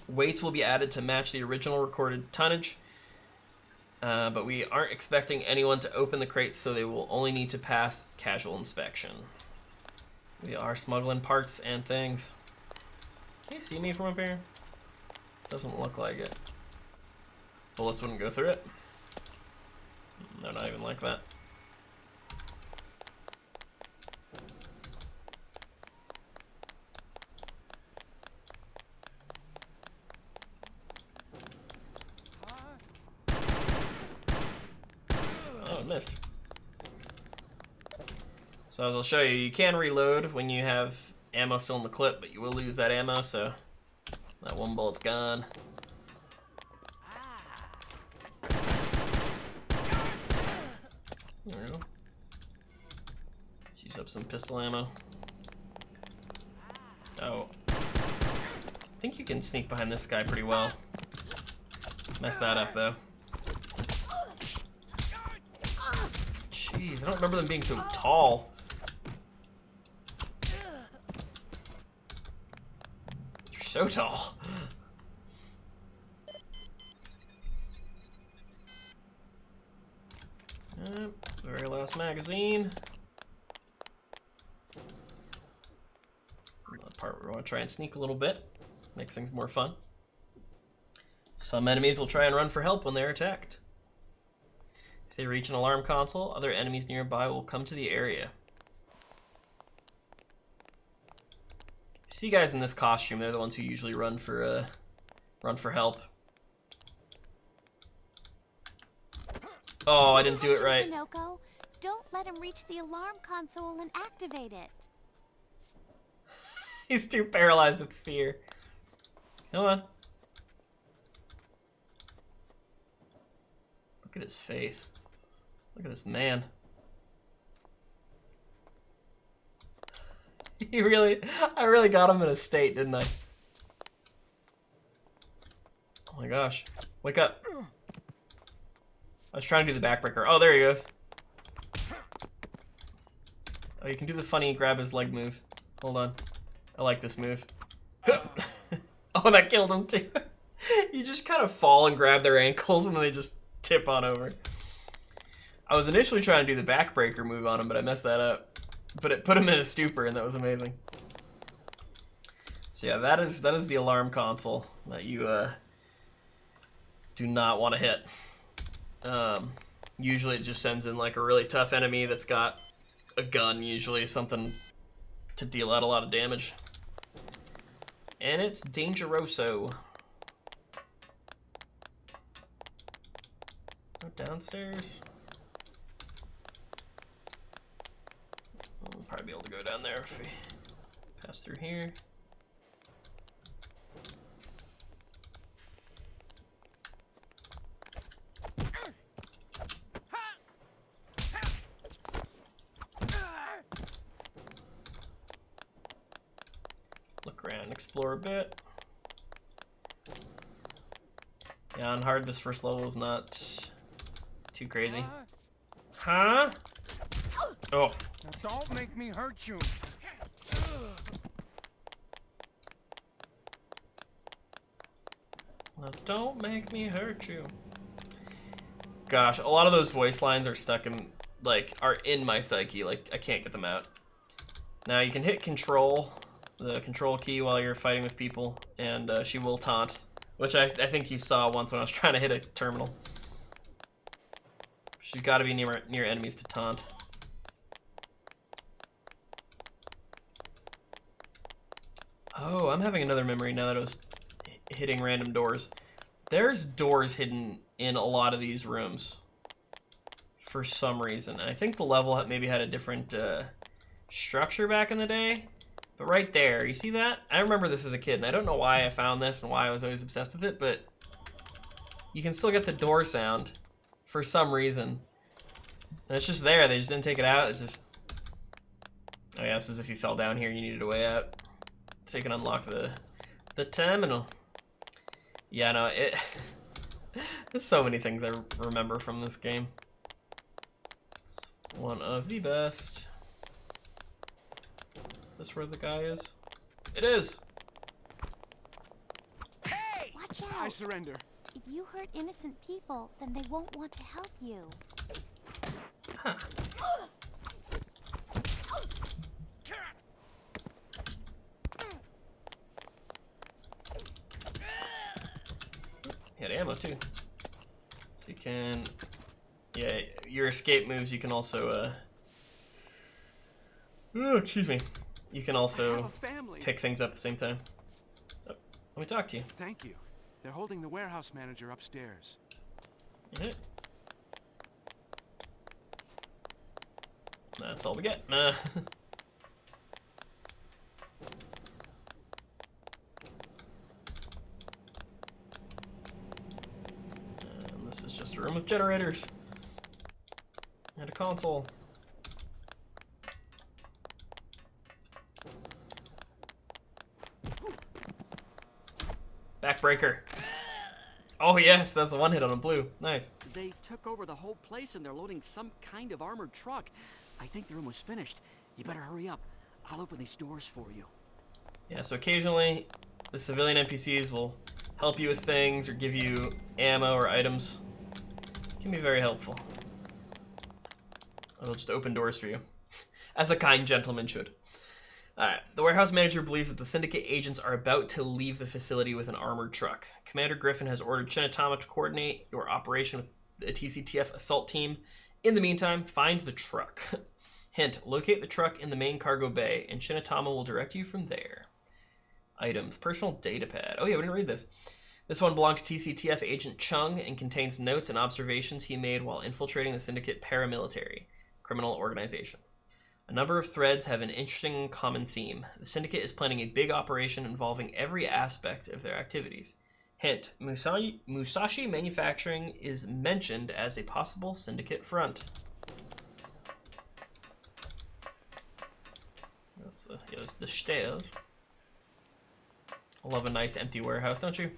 Weights will be added to match the original recorded tonnage, but we aren't expecting anyone to open the crates, so they will only need to pass casual inspection. We are smuggling parts and things. Can you see me from up here? Doesn't look like it. Bullets wouldn't go through it. No, not even like that. missed. So as I'll show you, you can reload when you have ammo still in the clip, but you will lose that ammo, so that one bullet's gone. There we go. Let's use up some pistol ammo. Oh. I think you can sneak behind this guy pretty well. Mess that up, though. Jeez, I don't remember them being so tall. You're so tall. Very last magazine. The part where we want to try and sneak a little bit. Makes things more fun. Some enemies will try and run for help when they're attacked. If they reach an alarm console, other enemies nearby will come to the area. You see guys in this costume, they're the ones who usually run for help. Oh, I didn't do it right. Pinocchio, don't let him reach the alarm console and activate it. He's too paralyzed with fear. Come on. Look at his face. Look at this man. I really got him in a state, didn't I? Oh my gosh. Wake up. I was trying to do the backbreaker. Oh, there he goes. Oh, you can do the funny grab his leg move. Hold on. I like this move. Oh, that killed him too. You just kind of fall and grab their ankles and then they just tip on over. I was initially trying to do the backbreaker move on him, but I messed that up. But it put him in a stupor and that was amazing. So yeah, that is the alarm console that you do not want to hit. Usually it just sends in like a really tough enemy that's got a gun, usually something to deal out a lot of damage. And it's dangeroso. Downstairs. We'll probably be able to go down there if we pass through here. Look around, explore a bit. Yeah, on hard, this first level is not too crazy. Huh? Oh. Now don't make me hurt you. Now don't make me hurt you. Gosh, a lot of those voice lines are stuck in, like, are in my psyche. Like, I can't get them out. Now you can hit control, the control key while you're fighting with people, and she will taunt, which I think you saw once when I was trying to hit a terminal. She's got to be near enemies to taunt. Oh, I'm having another memory now that I was hitting random doors. There's doors hidden in a lot of these rooms for some reason. And I think the level maybe had a different structure back in the day. But right there, you see that? I remember this as a kid, and I don't know why I found this and why I was always obsessed with it, but you can still get the door sound for some reason. And it's just there, they just didn't take it out, it's just... Oh yeah, this is if you fell down here and you needed a way out. So you can unlock the terminal. Yeah, no, there's so many things I remember from this game. It's one of the best. Is this where the guy is? It is! Hey! Watch out! I surrender. If you hurt innocent people, then they won't want to help you. Huh. He had ammo too. So you can... Yeah, your escape moves you can also... Oh, excuse me. You can also pick things up at the same time. Oh, let me talk to you. Thank you. They're holding the warehouse manager upstairs. Yeah. That's all we get. And this is just a room with generators. And a console. Backbreaker. Oh yes, that's the one hit on a blue. Nice. They took over the whole place and they're loading some kind of armored truck. I think they're almost finished. You better hurry up. I'll open these doors for you. Yeah, so occasionally the civilian NPCs will help you with things or give you ammo or items. It can be very helpful. Or they'll just open doors for you. As a kind gentleman should. Alright, the warehouse manager believes that the Syndicate agents are about to leave the facility with an armored truck. Commander Griffin has ordered Shinatama to coordinate your operation with a TCTF assault team. In the meantime, find the truck. Hint, locate the truck in the main cargo bay, and Shinatama will direct you from there. Items, personal data pad. Oh yeah, we didn't read this. This one belonged to TCTF agent Chung and contains notes and observations he made while infiltrating the Syndicate paramilitary criminal organization. A number of threads have an interesting common theme. The Syndicate is planning a big operation involving every aspect of their activities. Hint, Musashi Manufacturing is mentioned as a possible Syndicate front. That's the stairs. I love a nice empty warehouse, don't you?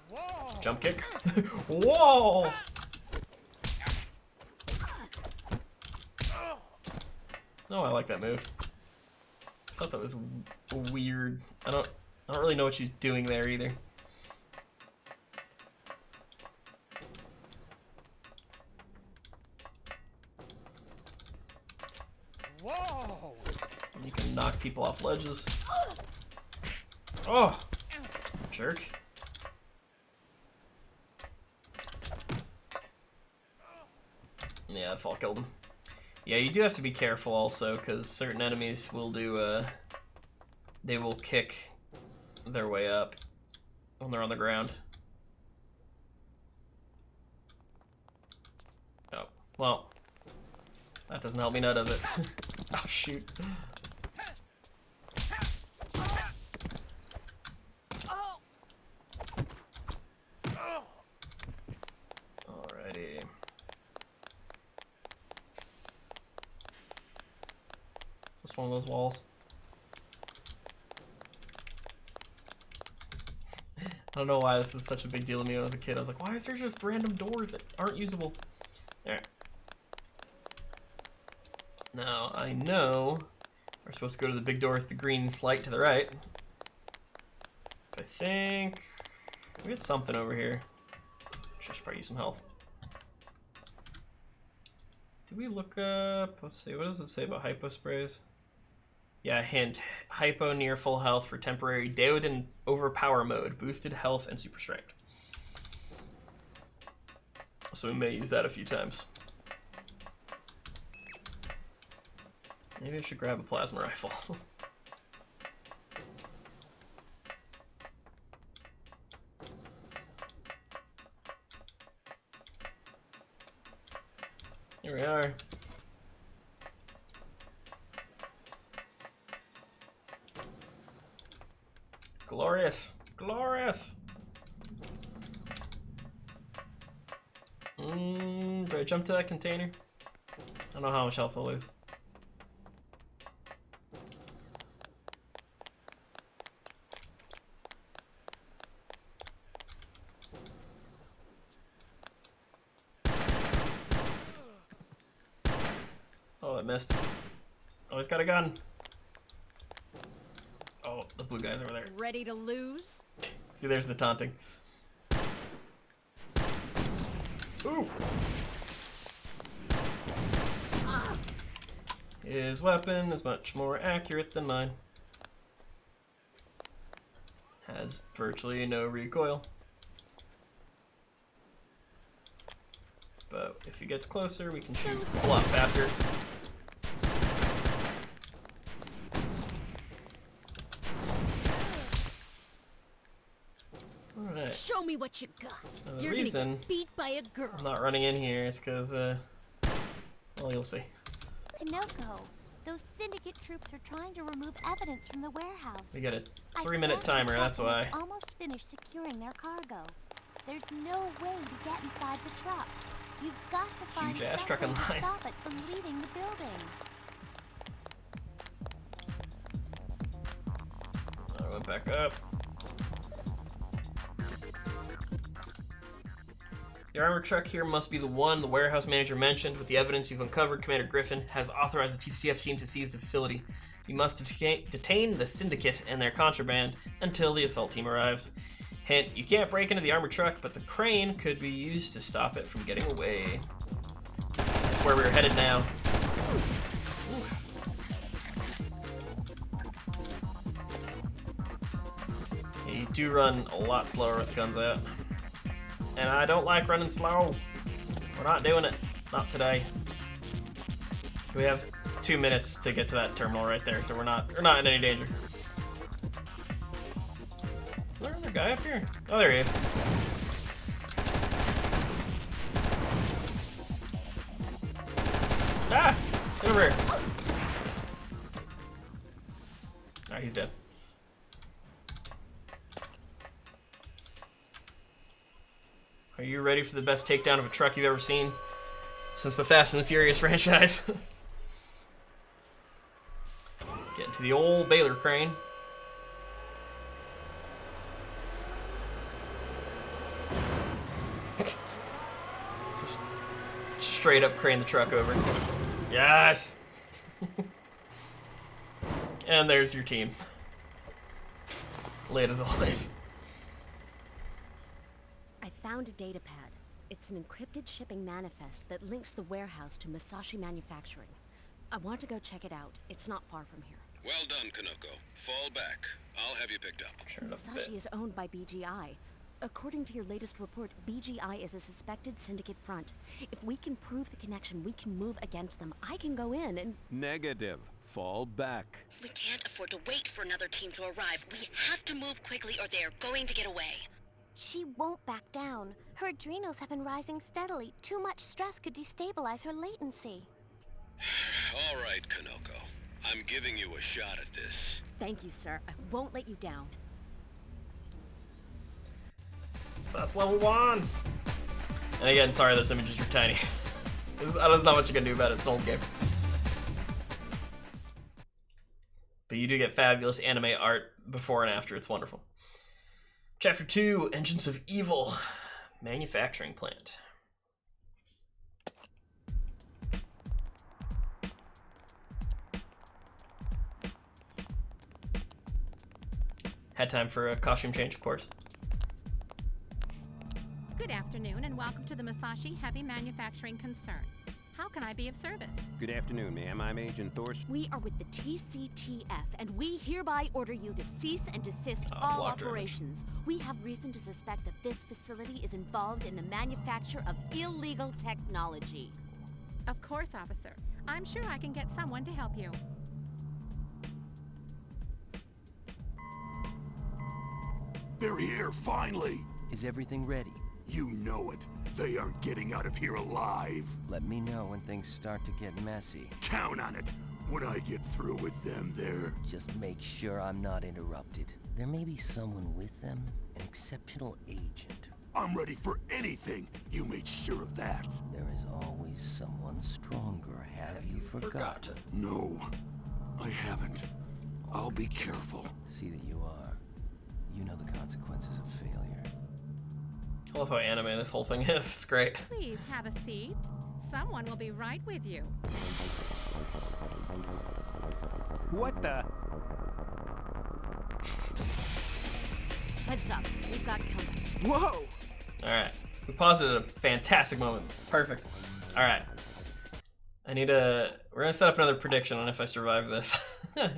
Whoa. Jump kick. Whoa! Oh, I like that move. I thought that was weird. I don't really know what she's doing there either. Whoa. And you can knock people off ledges. Oh, jerk. Yeah, that fall killed him. Yeah, you do have to be careful also, because certain enemies will do, they will kick their way up when they're on the ground. Oh, well, that doesn't help me now, does it? Oh, shoot. Alrighty. Is this one of those walls? I don't know why this is such a big deal to me when I was a kid. I was like, why is there just random doors that aren't usable? Alright. Now, I know we're supposed to go to the big door with the green light to the right. I think we got something over here. I should probably use some health. Did we look up? Let's see, what does it say about hypo sprays? Yeah, hint. Hypo near full health for temporary Deodan overpower mode, boosted health and super strength. So we may use that a few times. Maybe I should grab a plasma rifle. Here we are. Glorious. Glorious. Do I jump to that container? I don't know how much health I'll lose. Oh, I missed. Oh, he's got a gun. Oh, the blue guy's over there. Ready to lose? See, there's the taunting. Ooh! His weapon is much more accurate than mine. Has virtually no recoil. But if he gets closer, we can shoot a lot faster. Alright. Show me what you got. Now the You're reason gonna get beat by a girl. I'm not running in here is because, well, you'll see. Kanoko, those syndicate troops are trying to remove evidence from the warehouse. We got a I 3-minute scanned the timer, truck that's and why. it's almost finished securing their cargo. There's no way to get inside the truck. You've got to find Huge ass some truck way on to lines. stop it from leaving the building. I went back up. The armored truck here must be the one the warehouse manager mentioned. With the evidence you've uncovered, Commander Griffin has authorized the TCTF team to seize the facility. You must detain the syndicate and their contraband until the assault team arrives. Hint, you can't break into the armored truck, but the crane could be used to stop it from getting away. That's where we're headed now. Yeah, you do run a lot slower with guns out. And I don't like running slow. We're not doing it. Not today. We have 2 minutes to get to that terminal right there, so we're not in any danger. Is there another guy up here? Oh, there he is. Ah! Get over here. Alright, he's dead. Are you ready for the best takedown of a truck you've ever seen since the Fast and the Furious franchise? Getting to the old Baylor crane. Just straight up crane the truck over. Yes! And there's your team. Late as always. I found a data pad. It's an encrypted shipping manifest that links the warehouse to Masashi Manufacturing. I want to go check it out. It's not far from here. Well done, Kanoko. Fall back. I'll have you picked up. Sure enough, Masashi is owned by BGI. According to your latest report, BGI is a suspected syndicate front. If we can prove the connection, we can move against them. I can go in and... Negative. Fall back. We can't afford to wait for another team to arrive. We have to move quickly or they are going to get away. She won't back down. Her adrenals have been rising steadily. Too much stress could destabilize her latency. All right, Kanoko. I'm giving you a shot at this. Thank you, sir. I won't let you down. So that's level 1. And again, sorry those images are tiny. There's not much you can do about it. It's an old game. But you do get fabulous anime art before and after. It's wonderful. Chapter 2, Engines of Evil. Manufacturing plant. Had time for a costume change, of course. Good afternoon and welcome to the Masashi Heavy Manufacturing Concern. How can I be of service? Good afternoon, ma'am. I'm Agent Thorson. We are with the TCTF, and we hereby order you to cease and desist all blocked operations. We have reason to suspect that this facility is involved in the manufacture of illegal technology. Of course, officer. I'm sure I can get someone to help you. They're here, finally! Is everything ready? You know it. They aren't getting out of here alive. Let me know when things start to get messy. Count on it. When I get through with them, they're... Just make sure I'm not interrupted. There may be someone with them, an exceptional agent. I'm ready for anything. You made sure of that. There is always someone stronger. Have you forgotten? No, I haven't. I'll be careful. See that you are. You know the consequences of failure. I love how anime this whole thing is. It's great. Please have a seat. Someone will be right with you. What the? Heads up, we've got company. Whoa! Alright. We paused at a fantastic moment. Perfect. Alright. We're gonna set up another prediction on if I survive this. You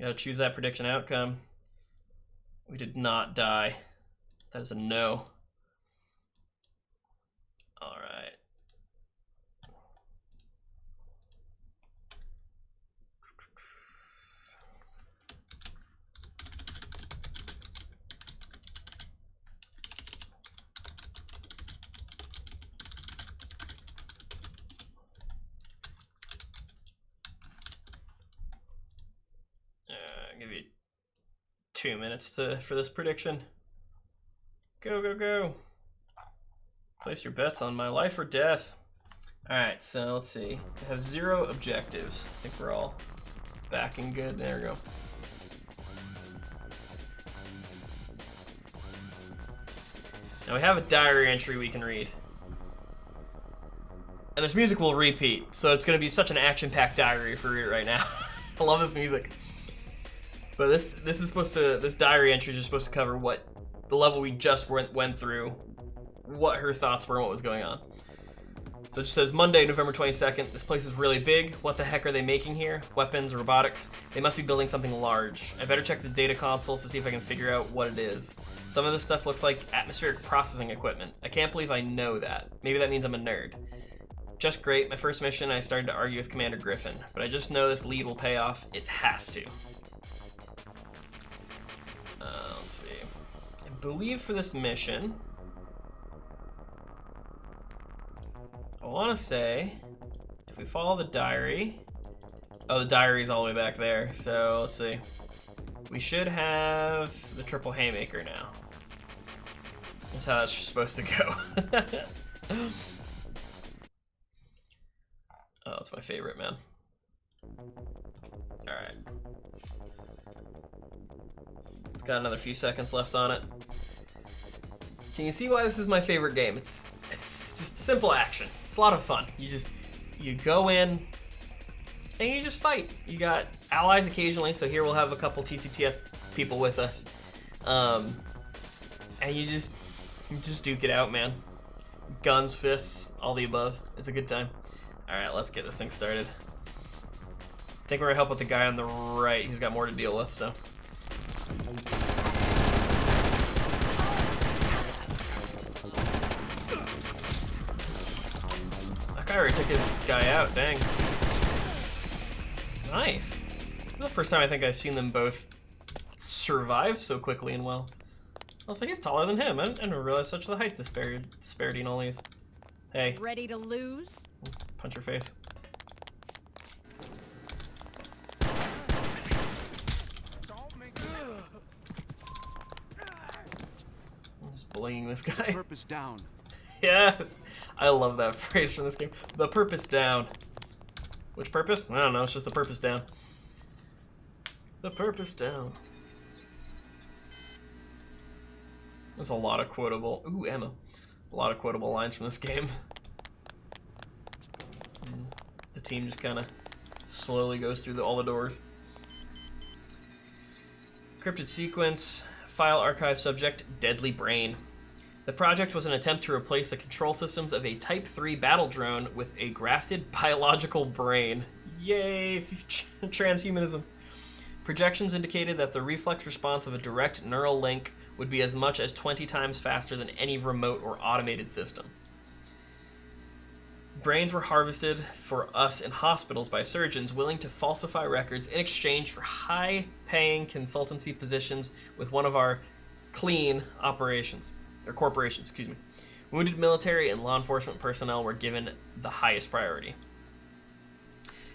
gotta choose that prediction outcome. We did not die. That is a no. Alright. 2 minutes for this prediction. Go, go, go. Place your bets on my life or death. Alright, so let's see. I have 0 objectives. I think we're all back and good. There we go. Now we have a diary entry we can read. And this music will repeat, so it's going to be such an action-packed diary if we read it right now. I love this music. But this diary entry is just supposed to cover what the level we just went through, what her thoughts were and what was going on. So it just says, Monday, November 22nd, this place is really big. What the heck are they making here? Weapons, robotics? They must be building something large. I better check the data consoles to see if I can figure out what it is. Some of this stuff looks like atmospheric processing equipment. I can't believe I know that. Maybe that means I'm a nerd. Just great, my first mission, I started to argue with Commander Griffin, but I just know this lead will pay off. It has to. Let's see. I believe for this mission, I want to say, if we follow the diary, oh, the diary's all the way back there, so let's see. We should have the triple haymaker now. That's how that's supposed to go. Oh, that's my favorite, man. Alright. It's got another few seconds left on it. Can you see why this is my favorite game? It's just simple action. It's a lot of fun. You go in and you just fight. You got allies occasionally, so here we'll have a couple TCTF people with us. And you just duke it out, man. Guns, fists, all the above. It's a good time. Alright, let's get this thing started. I think we're gonna help with the guy on the right. He's got more to deal with, so. That guy already took his guy out, dang. Nice. This is the first time I think I've seen them both survive so quickly and well. Also, he's taller than him. I didn't realize such a height disparity in all these. Hey. Ready to lose? Punch your face. I'm just bullying this guy. Purpose down. Yes! I love that phrase from this game. The purpose down. Which purpose? I don't know, it's just the purpose down. The purpose down. There's a lot of quotable... Ooh, ammo. A lot of quotable lines from this game. The team just kind of slowly goes through all the doors. Encrypted sequence, file archive subject, deadly brain. The project was an attempt to replace the control systems of a Type 3 battle drone with a grafted biological brain. Yay, transhumanism. Projections indicated that the reflex response of a direct neural link would be as much as 20 times faster than any remote or automated system. Brains were harvested for us in hospitals by surgeons willing to falsify records in exchange for high-paying consultancy positions with one of our clean operations, or corporations, excuse me. Wounded military and law enforcement personnel were given the highest priority.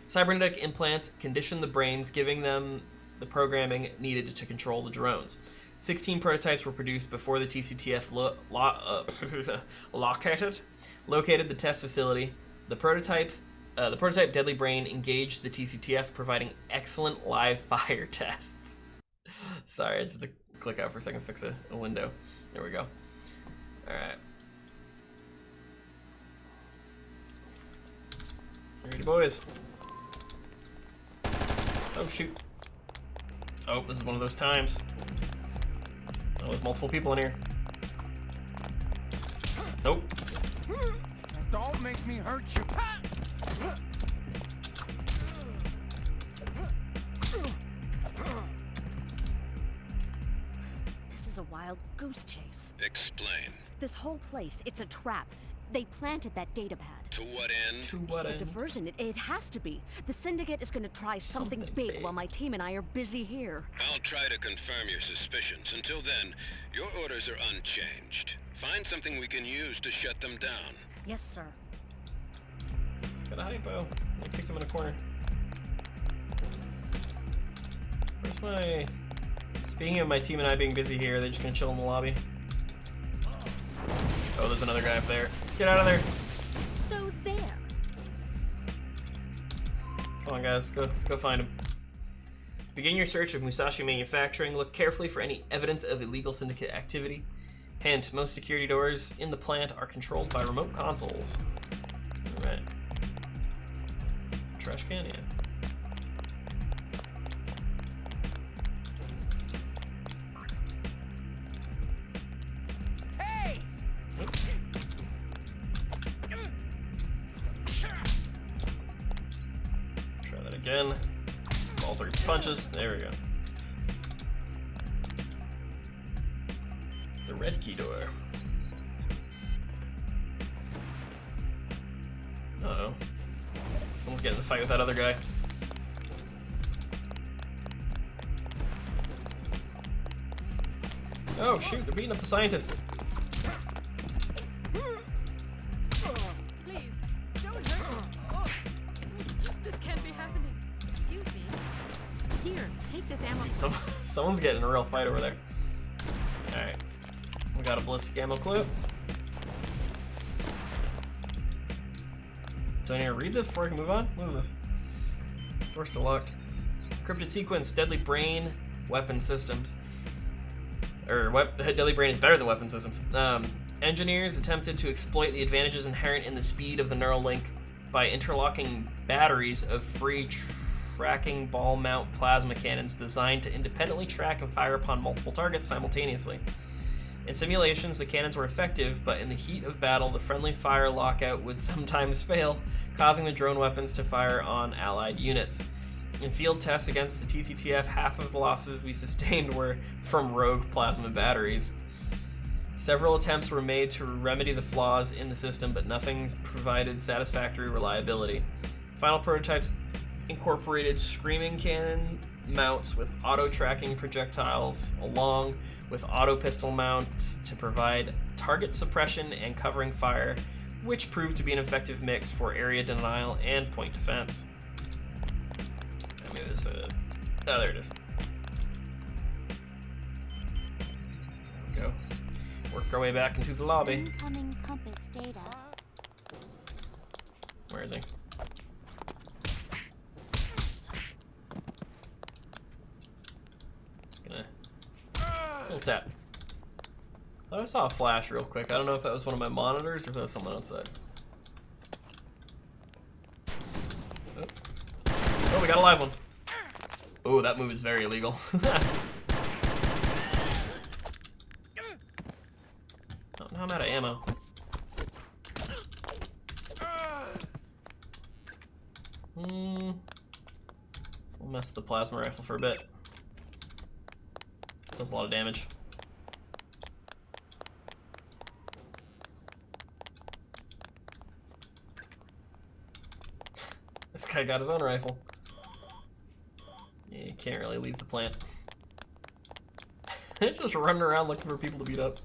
Cybernetic implants conditioned the brains, giving them the programming needed to control the drones. 16 prototypes were produced before the TCTF located the test facility. The prototype Deadly Brain engaged the TCTF, providing excellent live fire tests. Sorry, I just had to click out for a second, fix a window. There we go. Alright. Ready, boys. Oh, shoot. Oh, this is one of those times. Oh, there's multiple people in here. Nope. Don't make me hurt you. This is a wild goose chase. Explain. This whole place, it's a trap. They planted that data pad. To what end? To what end? It's a diversion. It has to be. The Syndicate is going to try something big while my team and I are busy here. I'll try to confirm your suspicions. Until then, your orders are unchanged. Find something we can use to shut them down. Yes, sir. Got a hypo. I kicked him in a corner. Where's my Speaking of my team and I being busy here, they're just gonna chill in the lobby. Oh, there's another guy up there. Get out of there! So there. Come on, guys. Let's go find him. Begin your search of Musashi Manufacturing. Look carefully for any evidence of illegal syndicate activity. Hint, most security doors in the plant are controlled by remote consoles. Alright. Trash can, yeah. Hey! Try that again. All 3 punches. There we go. The red key door. Uh-oh. Someone's getting in a fight with that other guy. Oh shoot, they're beating up the scientists. Please, don't hurt me. Oh, this can't be happening. Excuse me. Here, take this ammo. Someone's getting in a real fight over there. Alright. We got a ballistic ammo clip. Do I need to read this before I can move on? What is this? Door's still locked. Encrypted sequence, deadly brain, weapon systems. Deadly brain is better than weapon systems. Engineers attempted to exploit the advantages inherent in the speed of the neural link by interlocking batteries of free tracking ball mount plasma cannons designed to independently track and fire upon multiple targets simultaneously. In simulations, the cannons were effective, but in the heat of battle, the friendly fire lockout would sometimes fail, causing the drone weapons to fire on allied units. In field tests against the TCTF, half of the losses we sustained were from rogue plasma batteries. Several attempts were made to remedy the flaws in the system, but nothing provided satisfactory reliability. Final prototypes incorporated screaming cannon mounts with auto-tracking projectiles, along with auto-pistol mounts to provide target suppression and covering fire, which proved to be an effective mix for area denial and point defense. I mean, there's a... Oh, there it is. There we go. Work our way back into the lobby. Incoming compass data. Where is he? Just gonna... Little tap. I thought I saw a flash real quick. I don't know if that was one of my monitors or if that was someone outside. Oh, we got a live one. Oh, that move is very illegal. Oh, now I'm out of ammo. We'll mess with the plasma rifle for a bit. Does a lot of damage. This guy got his own rifle. Yeah, you can't really leave the plant. Just running around looking for people to beat up.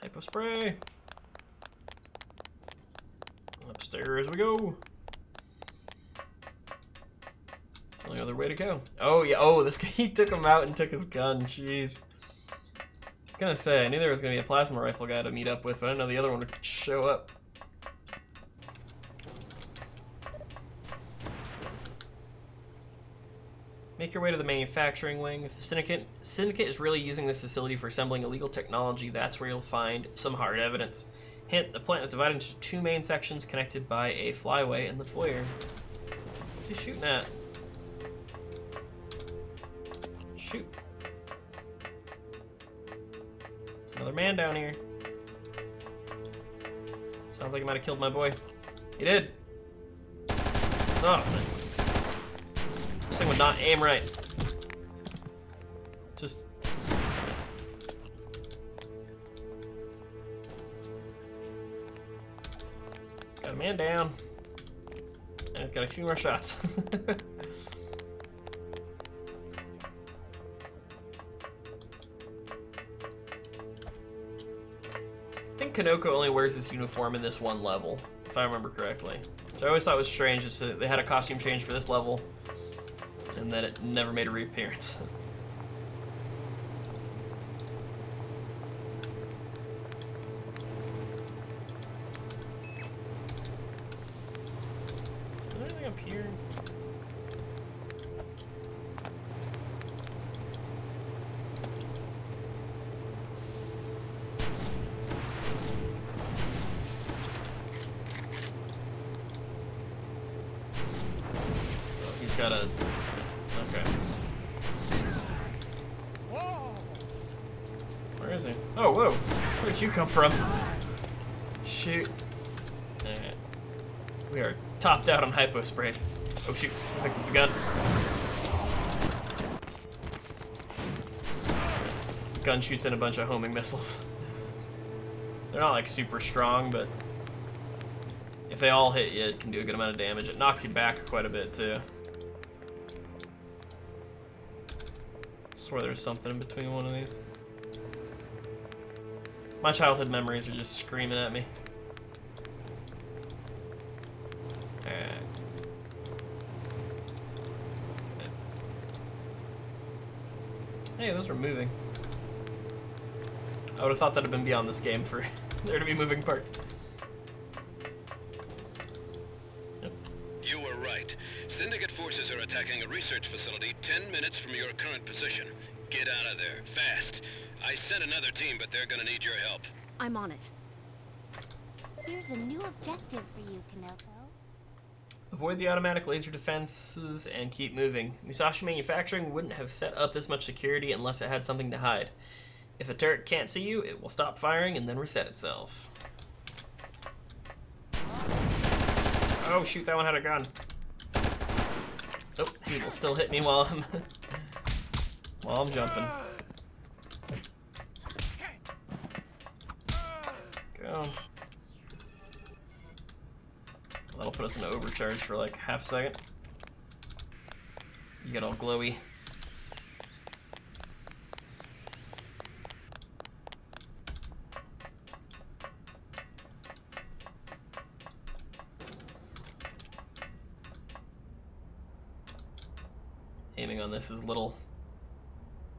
Hypo spray. Upstairs we go. It's the only other way to go. Oh yeah. Oh, this guy, he took him out and took his gun. Jeez. I was gonna say, I knew there was gonna be a plasma rifle guy to meet up with, but I didn't know the other one would show up. Make your way to the manufacturing wing. If the syndicate is really using this facility for assembling illegal technology, that's where you'll find some hard evidence. Hint, the plant is divided into 2 main sections connected by a flyway in the foyer. What's he shooting at? Shoot. There's another man down here. Sounds like he might have killed my boy. He did. Oh, man. This thing would not aim right. Just... Got a man down. And he's got a few more shots. I think Kanoko only wears this uniform in this one level, if I remember correctly. Which I always thought was strange, is that they had a costume change for this level, and that it never made a reappearance. Is there anything up here? Got a... Okay. Where is he? Oh, whoa! Where did you come from? Shoot. Alright. We are topped out on hypo sprays. Oh shoot, I picked up the gun. The gun shoots in a bunch of homing missiles. They're not like super strong, but if they all hit you, it can do a good amount of damage. It knocks you back quite a bit too. I swear there's something in between one of these. My childhood memories are just screaming at me. Alright. Hey, those were moving. I would have thought that had been beyond this game for there to be moving parts. Yep. You were right. Syndicate forces are attacking a research facility 10 minutes from your current position. Get out of there, fast. I sent another team, but they're gonna need your help. I'm on it. Here's a new objective for you, Kanoko. Avoid the automatic laser defenses and keep moving. Musashi Manufacturing wouldn't have set up this much security unless it had something to hide. If a turret can't see you, it will stop firing and then reset itself. Oh shoot, that one had a gun. Oh, he will still hit me while I'm jumping. Go. That'll put us in overcharge for like half a second. You get all glowy. Aiming on this is little.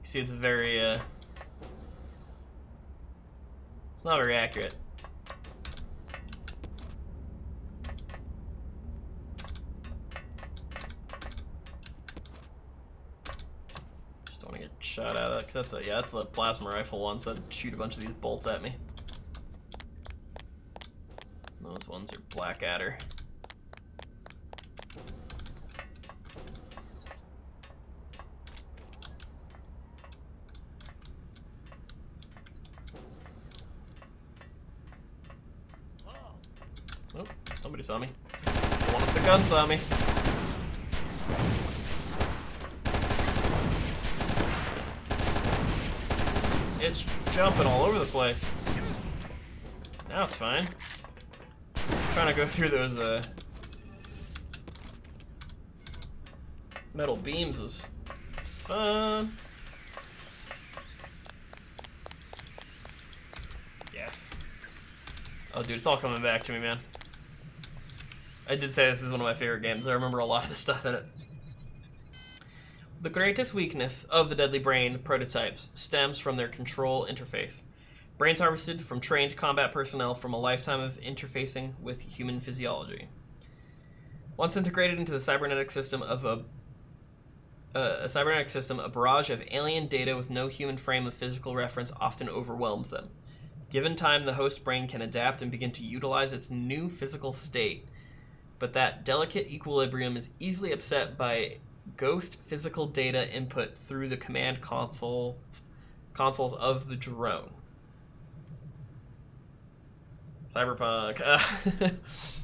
You see, it's very it's not very accurate. Just don't want to get shot out of that, because that's a, yeah, that's the plasma rifle ones that shoot a bunch of these bolts at me. Those ones are Blackadder. Oh, somebody saw me. The one with the gun saw me. It's jumping all over the place. Now it's fine. Trying to go through those metal beams is fun. Yes. Oh dude, it's all coming back to me, man. I did say this is one of my favorite games. I remember a lot of the stuff in it. The greatest weakness of the Deadly Brain prototypes stems from their control interface. Brains harvested from trained combat personnel from a lifetime of interfacing with human physiology. Once integrated into the cybernetic system of a barrage of alien data with no human frame of physical reference often overwhelms them. Given time, the host brain can adapt and begin to utilize its new physical state, but that delicate equilibrium is easily upset by ghost physical data input through the command consoles of the drone. Cyberpunk.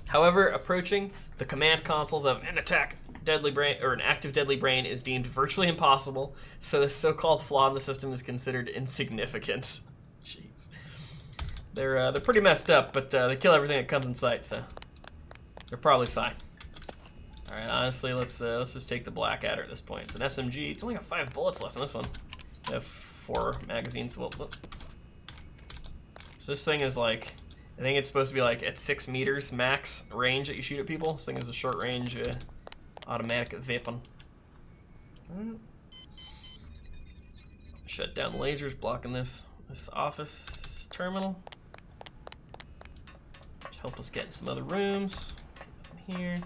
However, approaching the command consoles of an active deadly brain is deemed virtually impossible, so the so-called flaw in the system is considered insignificant. Jeez. They're pretty messed up, but they kill everything that comes in sight, so they're probably fine. All right, honestly, let's just take the Blackadder at this point. It's an SMG. It's only got 5 bullets left on this one. I have 4 magazines. So this thing is like I think it's supposed to be like at 6 meters max range that you shoot at people. This thing is a short range automatic weapon. Shut down the lasers blocking this office terminal. Help us get in some other rooms. From here.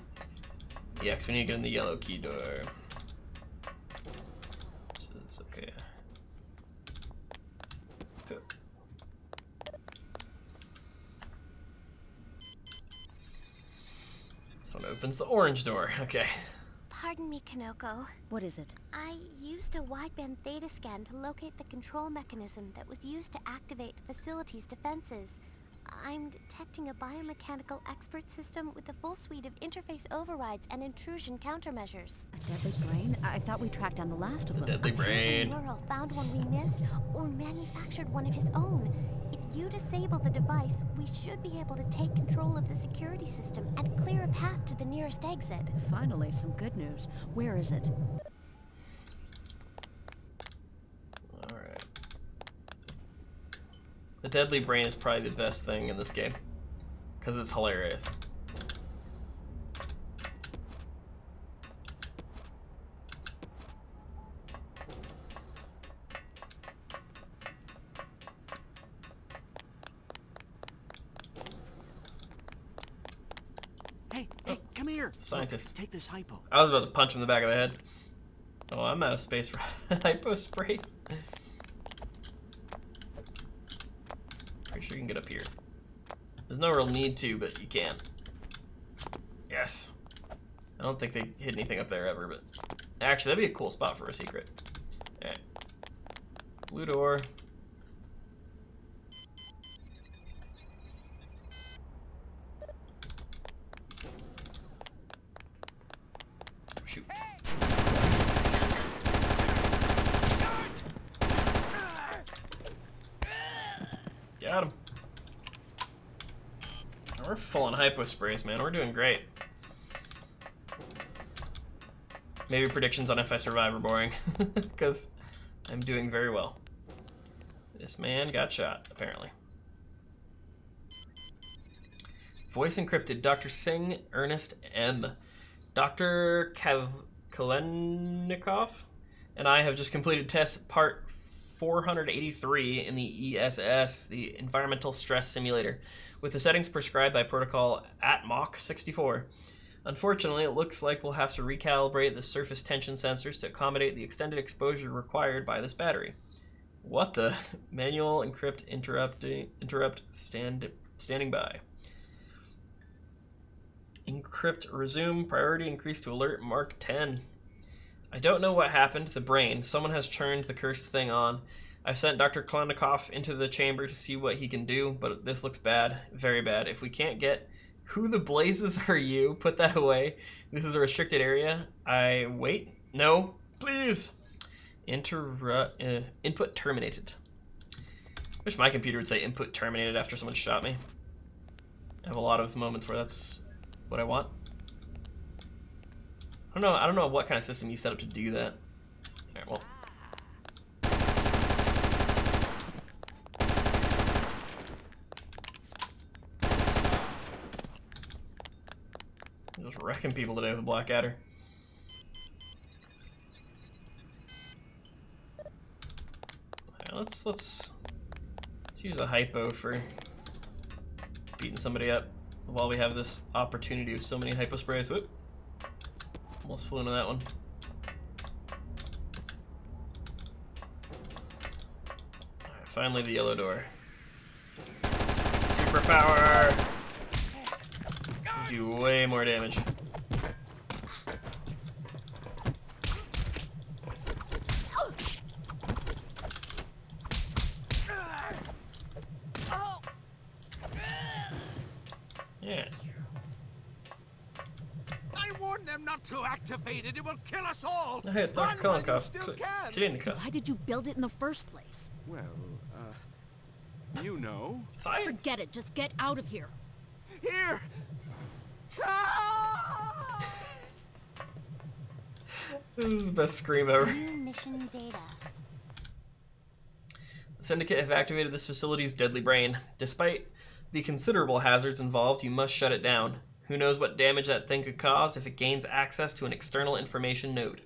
Yeah, because we need to get in the yellow key door. This is okay. This one opens the orange door. Okay. Pardon me, Kanoko. What is it? I used a wideband theta scan to locate the control mechanism that was used to activate the facility's defenses. I'm detecting a biomechanical expert system with a full suite of interface overrides and intrusion countermeasures. A deadly brain? I thought we tracked down the last of them. Deadly brain. Neural found one we missed or manufactured one of his own. If you disable the device, we should be able to take control of the security system and clear a path to the nearest exit. Finally, some good news. Where is it? Alright. The deadly brain is probably the best thing in this game. Because it's hilarious. Hey, come here. Scientist. Look, take this hypo. I was about to punch him in the back of the head. Oh, I'm out of space for hypo sprays. Pretty sure you can get up here. There's no real need to, but you can. Yes. I don't think they hit anything up there ever, but actually that'd be a cool spot for a secret. Alright. Blue door. Shoot. Got him. We're full on hypo sprays, man. We're doing great. Maybe predictions on if I survive are boring, because I'm doing very well. This man got shot, apparently. Voice encrypted. Dr. Singh Ernest M. Dr. Kalenikov and I have just completed test part 483 in the ESS, the Environmental Stress Simulator, with the settings prescribed by protocol ATMOC 64. Unfortunately, it looks like we'll have to recalibrate the surface tension sensors to accommodate the extended exposure required by this battery. What the? Manual encrypt interrupt standing by. Encrypt resume, priority increased to alert mark 10. I don't know what happened to the brain. Someone has turned the cursed thing on. I've sent Dr. Kalenikov into the chamber to see what he can do, but this looks bad. Very bad. If we can't get... Who the blazes are you? Put that away. This is a restricted area. Wait. No. Please. Input terminated. Wish my computer would say input terminated after someone shot me. I have a lot of moments where that's what I want. I don't know what kind of system you set up to do that. Alright, well. Just wrecking people today with a Blackadder. Alright, let's use a hypo for beating somebody up while we have this opportunity with so many hypo sprays. Whoop. Almost flew into that one. Alright, finally the yellow door. Superpower! Do way more damage. Yeah. I warned them not to activate it. It will kill us all. Hey, it's Dr. Kalenikov. Why did you build it in the first place? Well, you know. Science. Forget it. Just get out of here. Here. This is the best scream ever. New mission data. The Syndicate have activated this facility's deadly brain. Despite the considerable hazards involved, you must shut it down. Who knows what damage that thing could cause if it gains access to an external information node.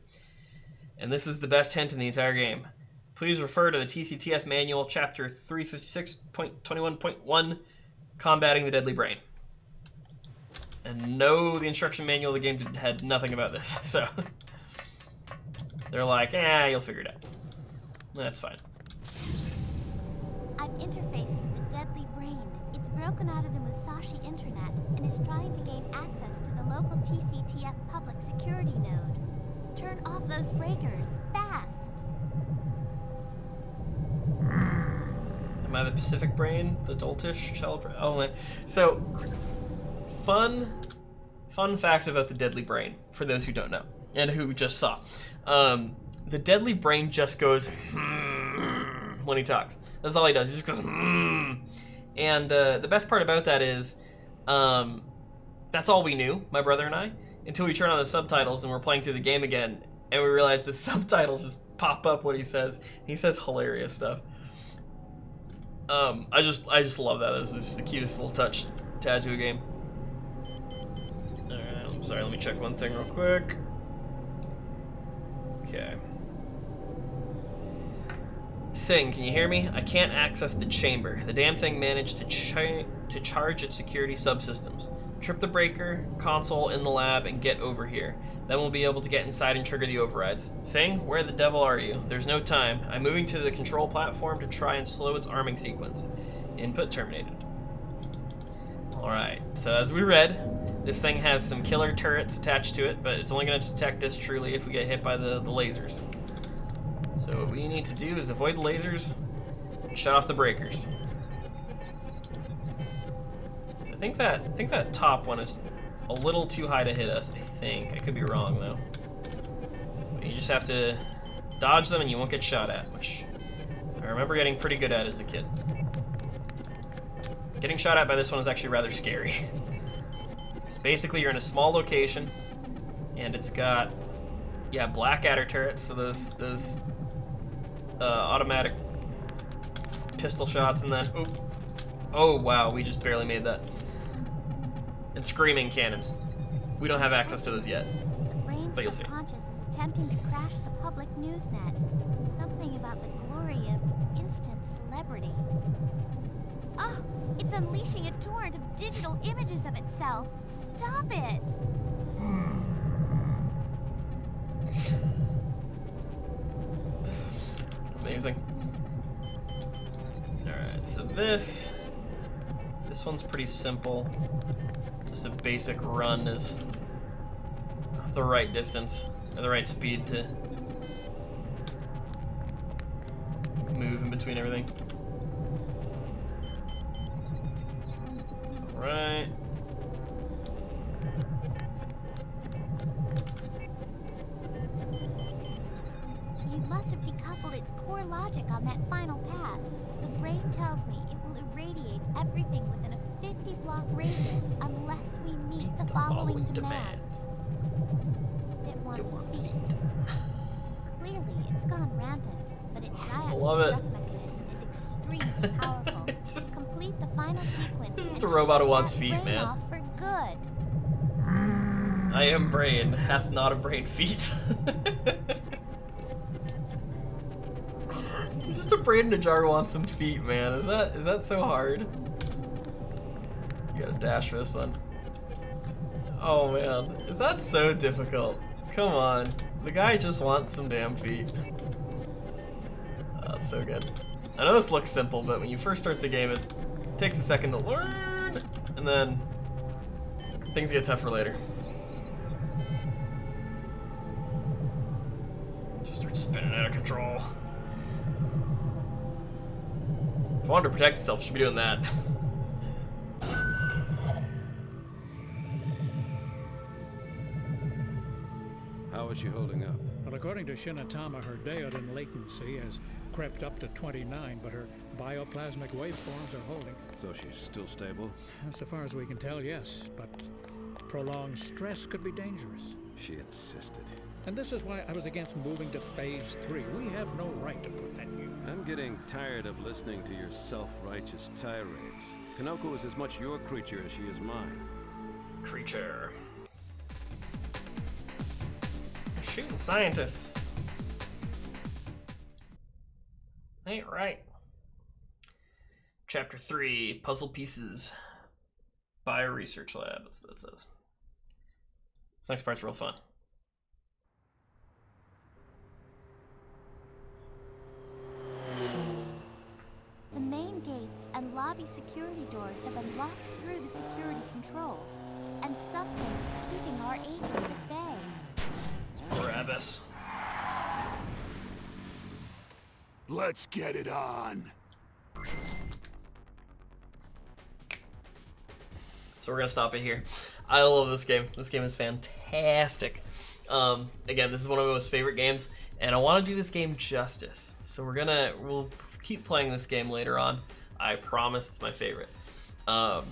And this is the best hint in the entire game. Please refer to the TCTF Manual, Chapter 356.21.1, Combating the Deadly Brain. And no, the instruction manual of the game had nothing about this, so... They're like, you'll figure it out. That's fine. I've interfaced with the Deadly Brain. It's broken out of the Musashi intranet and is trying to gain access to the local TCTF public security node. Turn off those breakers, fast! Am I the Pacific Brain? The Doltish Shell Brain? Oh, man. So, fun fact about the Deadly Brain, for those who don't know, and who just saw. The Deadly Brain just goes when he talks. That's all he does. He just goes And the best part about that is that's all we knew, my brother and I, until we turn on the subtitles and we're playing through the game again, and we realize the subtitles just pop up what he says. He says hilarious stuff. I just love that. This is the cutest little touch to add to a game. Alright, I'm sorry, let me check one thing real quick. Okay. Sing, can you hear me? I can't access the chamber. The damn thing managed to charge its security subsystems. Trip the breaker console in the lab and get over here. Then we'll be able to get inside and trigger the overrides. Sing, where the devil are you? There's no time. I'm moving to the control platform to try and slow its arming sequence. Input terminated. Alright, so as we read, this thing has some killer turrets attached to it, but it's only going to detect us truly if we get hit by the lasers. So what we need to do is avoid the lasers and shut off the breakers. I think that top one is a little too high to hit us, I think. I could be wrong, though. But you just have to dodge them and you won't get shot at, which I remember getting pretty good at as a kid. Getting shot at by this one is actually rather scary. So basically, you're in a small location, and it's got, black adder turrets, so those automatic pistol shots, and then, oh wow, we just barely made that. And screaming cannons. We don't have access to those yet, but you'll see. The brain's subconscious is attempting to crash the public news net. Something about the glory of instant celebrity. Oh, it's unleashing a torrent of digital images of itself. Stop it! Amazing. Alright, so this one's pretty simple. Just a basic run is the right distance, or the right speed to move in between everything. Alright. You must have decoupled its core logic on that final pass. The brain tells me it will irradiate everything within a 50-block radius unless we meet the following demands. It wants feet. Clearly, it's gone rampant, but its Zayat-struck mechanism is extremely powerful. Complete the final sequence. This is the robot who wants feet, man. Off for good. I am brain, hath not a brain feet. It's just a brain in a jar who wants some feet, man. Is that so hard? You gotta dash for this one. Oh man, is that so difficult? Come on, the guy just wants some damn feet. Oh, that's so good. I know this looks simple, but when you first start the game, it takes a second to learn, and then things get tougher later. Just start spinning out of control. If I wanted to protect itself, it should be doing that. How is she holding up? Well, according to Shinatama, her Deodan latency has crept up to 29, but her bioplasmic waveforms are holding. So she's still stable? So far as we can tell, yes, but prolonged stress could be dangerous. She insisted. And this is why I was against moving to Phase 3. We have no right to put that new. I'm getting tired of listening to your self-righteous tirades. Kanoko is as much your creature as she is mine. Creature. Shooting scientists. Ain't right. Chapter 3, Puzzle Pieces. Bio-Research Lab, that's what that says. This next part's real fun. The main gates and lobby security doors have been locked through the security controls, and something is keeping our agents at bay. Barabbas. Let's get it on. So we're gonna stop it here. I love this game. This game is fantastic. Again, this is one of my most favorite games, and I want to do this game justice. So we'll keep playing this game later on. I promise it's my favorite. But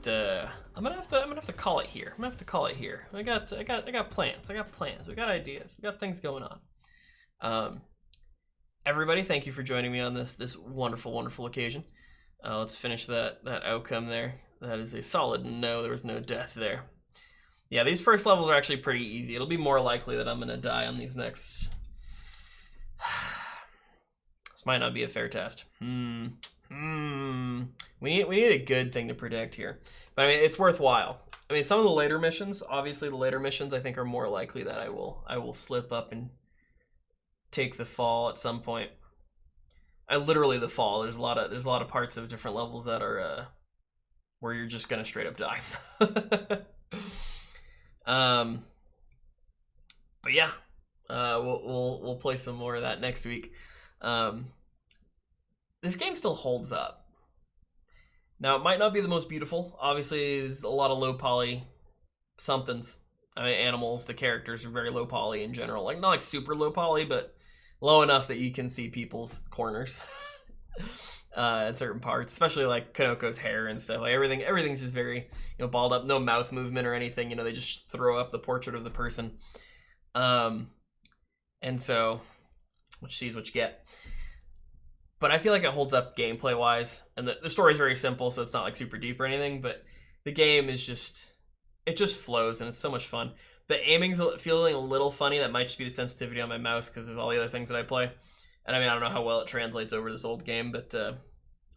I'm gonna have to call it here. I'm gonna have to call it here. I got plans. I got plans. We got ideas. We got things going on. Everybody, thank you for joining me on this wonderful, wonderful occasion. Let's finish that outcome there. That is a solid no. There was no death there. Yeah, these first levels are actually pretty easy. It'll be more likely that I'm gonna die on these next. This might not be a fair test. We need a good thing to predict here. But I mean, it's worthwhile. I mean, some of the later missions, obviously the later missions, I think are more likely that I will slip up and take the fall at some point. Literally the fall. There's a lot of parts of different levels that are where you're just gonna straight up die. But yeah, we'll play some more of that next week. This game still holds up. Now, it might not be the most beautiful. Obviously, there's a lot of low poly somethings. I mean, animals, the characters are very low poly in general. Like, not like super low poly, but low enough that you can see people's corners at certain parts, especially like Kanoko's hair and stuff. Like everything's just very, balled up, no mouth movement or anything. They just throw up the portrait of the person. And so, what you see is what you get. But I feel like it holds up gameplay wise, and the story is very simple, so it's not like super deep or anything. But the game is it just flows, and it's so much fun. The aiming's feeling a little funny. That might just be the sensitivity on my mouse because of all the other things that I play. And I mean, I don't know how well it translates over this old game, but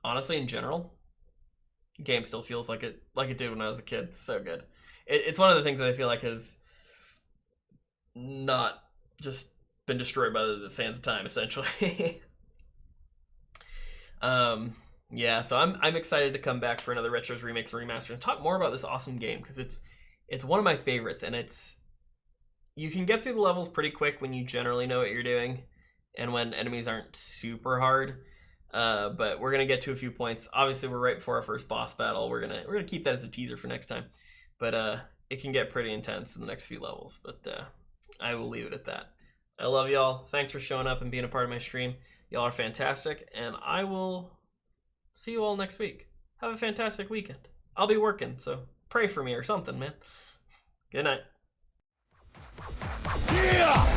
honestly, in general, the game still feels like it did when I was a kid. It's so good. It's one of the things that I feel like has not just been destroyed by the sands of time, essentially. Yeah, so I'm excited to come back for another Retros, Remakes, and Remasters and talk more about this awesome game, because it's one of my favorites, and you can get through the levels pretty quick when you generally know what you're doing, and when enemies aren't super hard. But we're gonna get to a few points. Obviously, we're right before our first boss battle. We're gonna keep that as a teaser for next time, but it can get pretty intense in the next few levels. But I will leave it at that. I love y'all. Thanks for showing up and being a part of my stream. Y'all are fantastic, and I will see you all next week. Have a fantastic weekend. I'll be working, so pray for me or something, man. Good night. Yeah!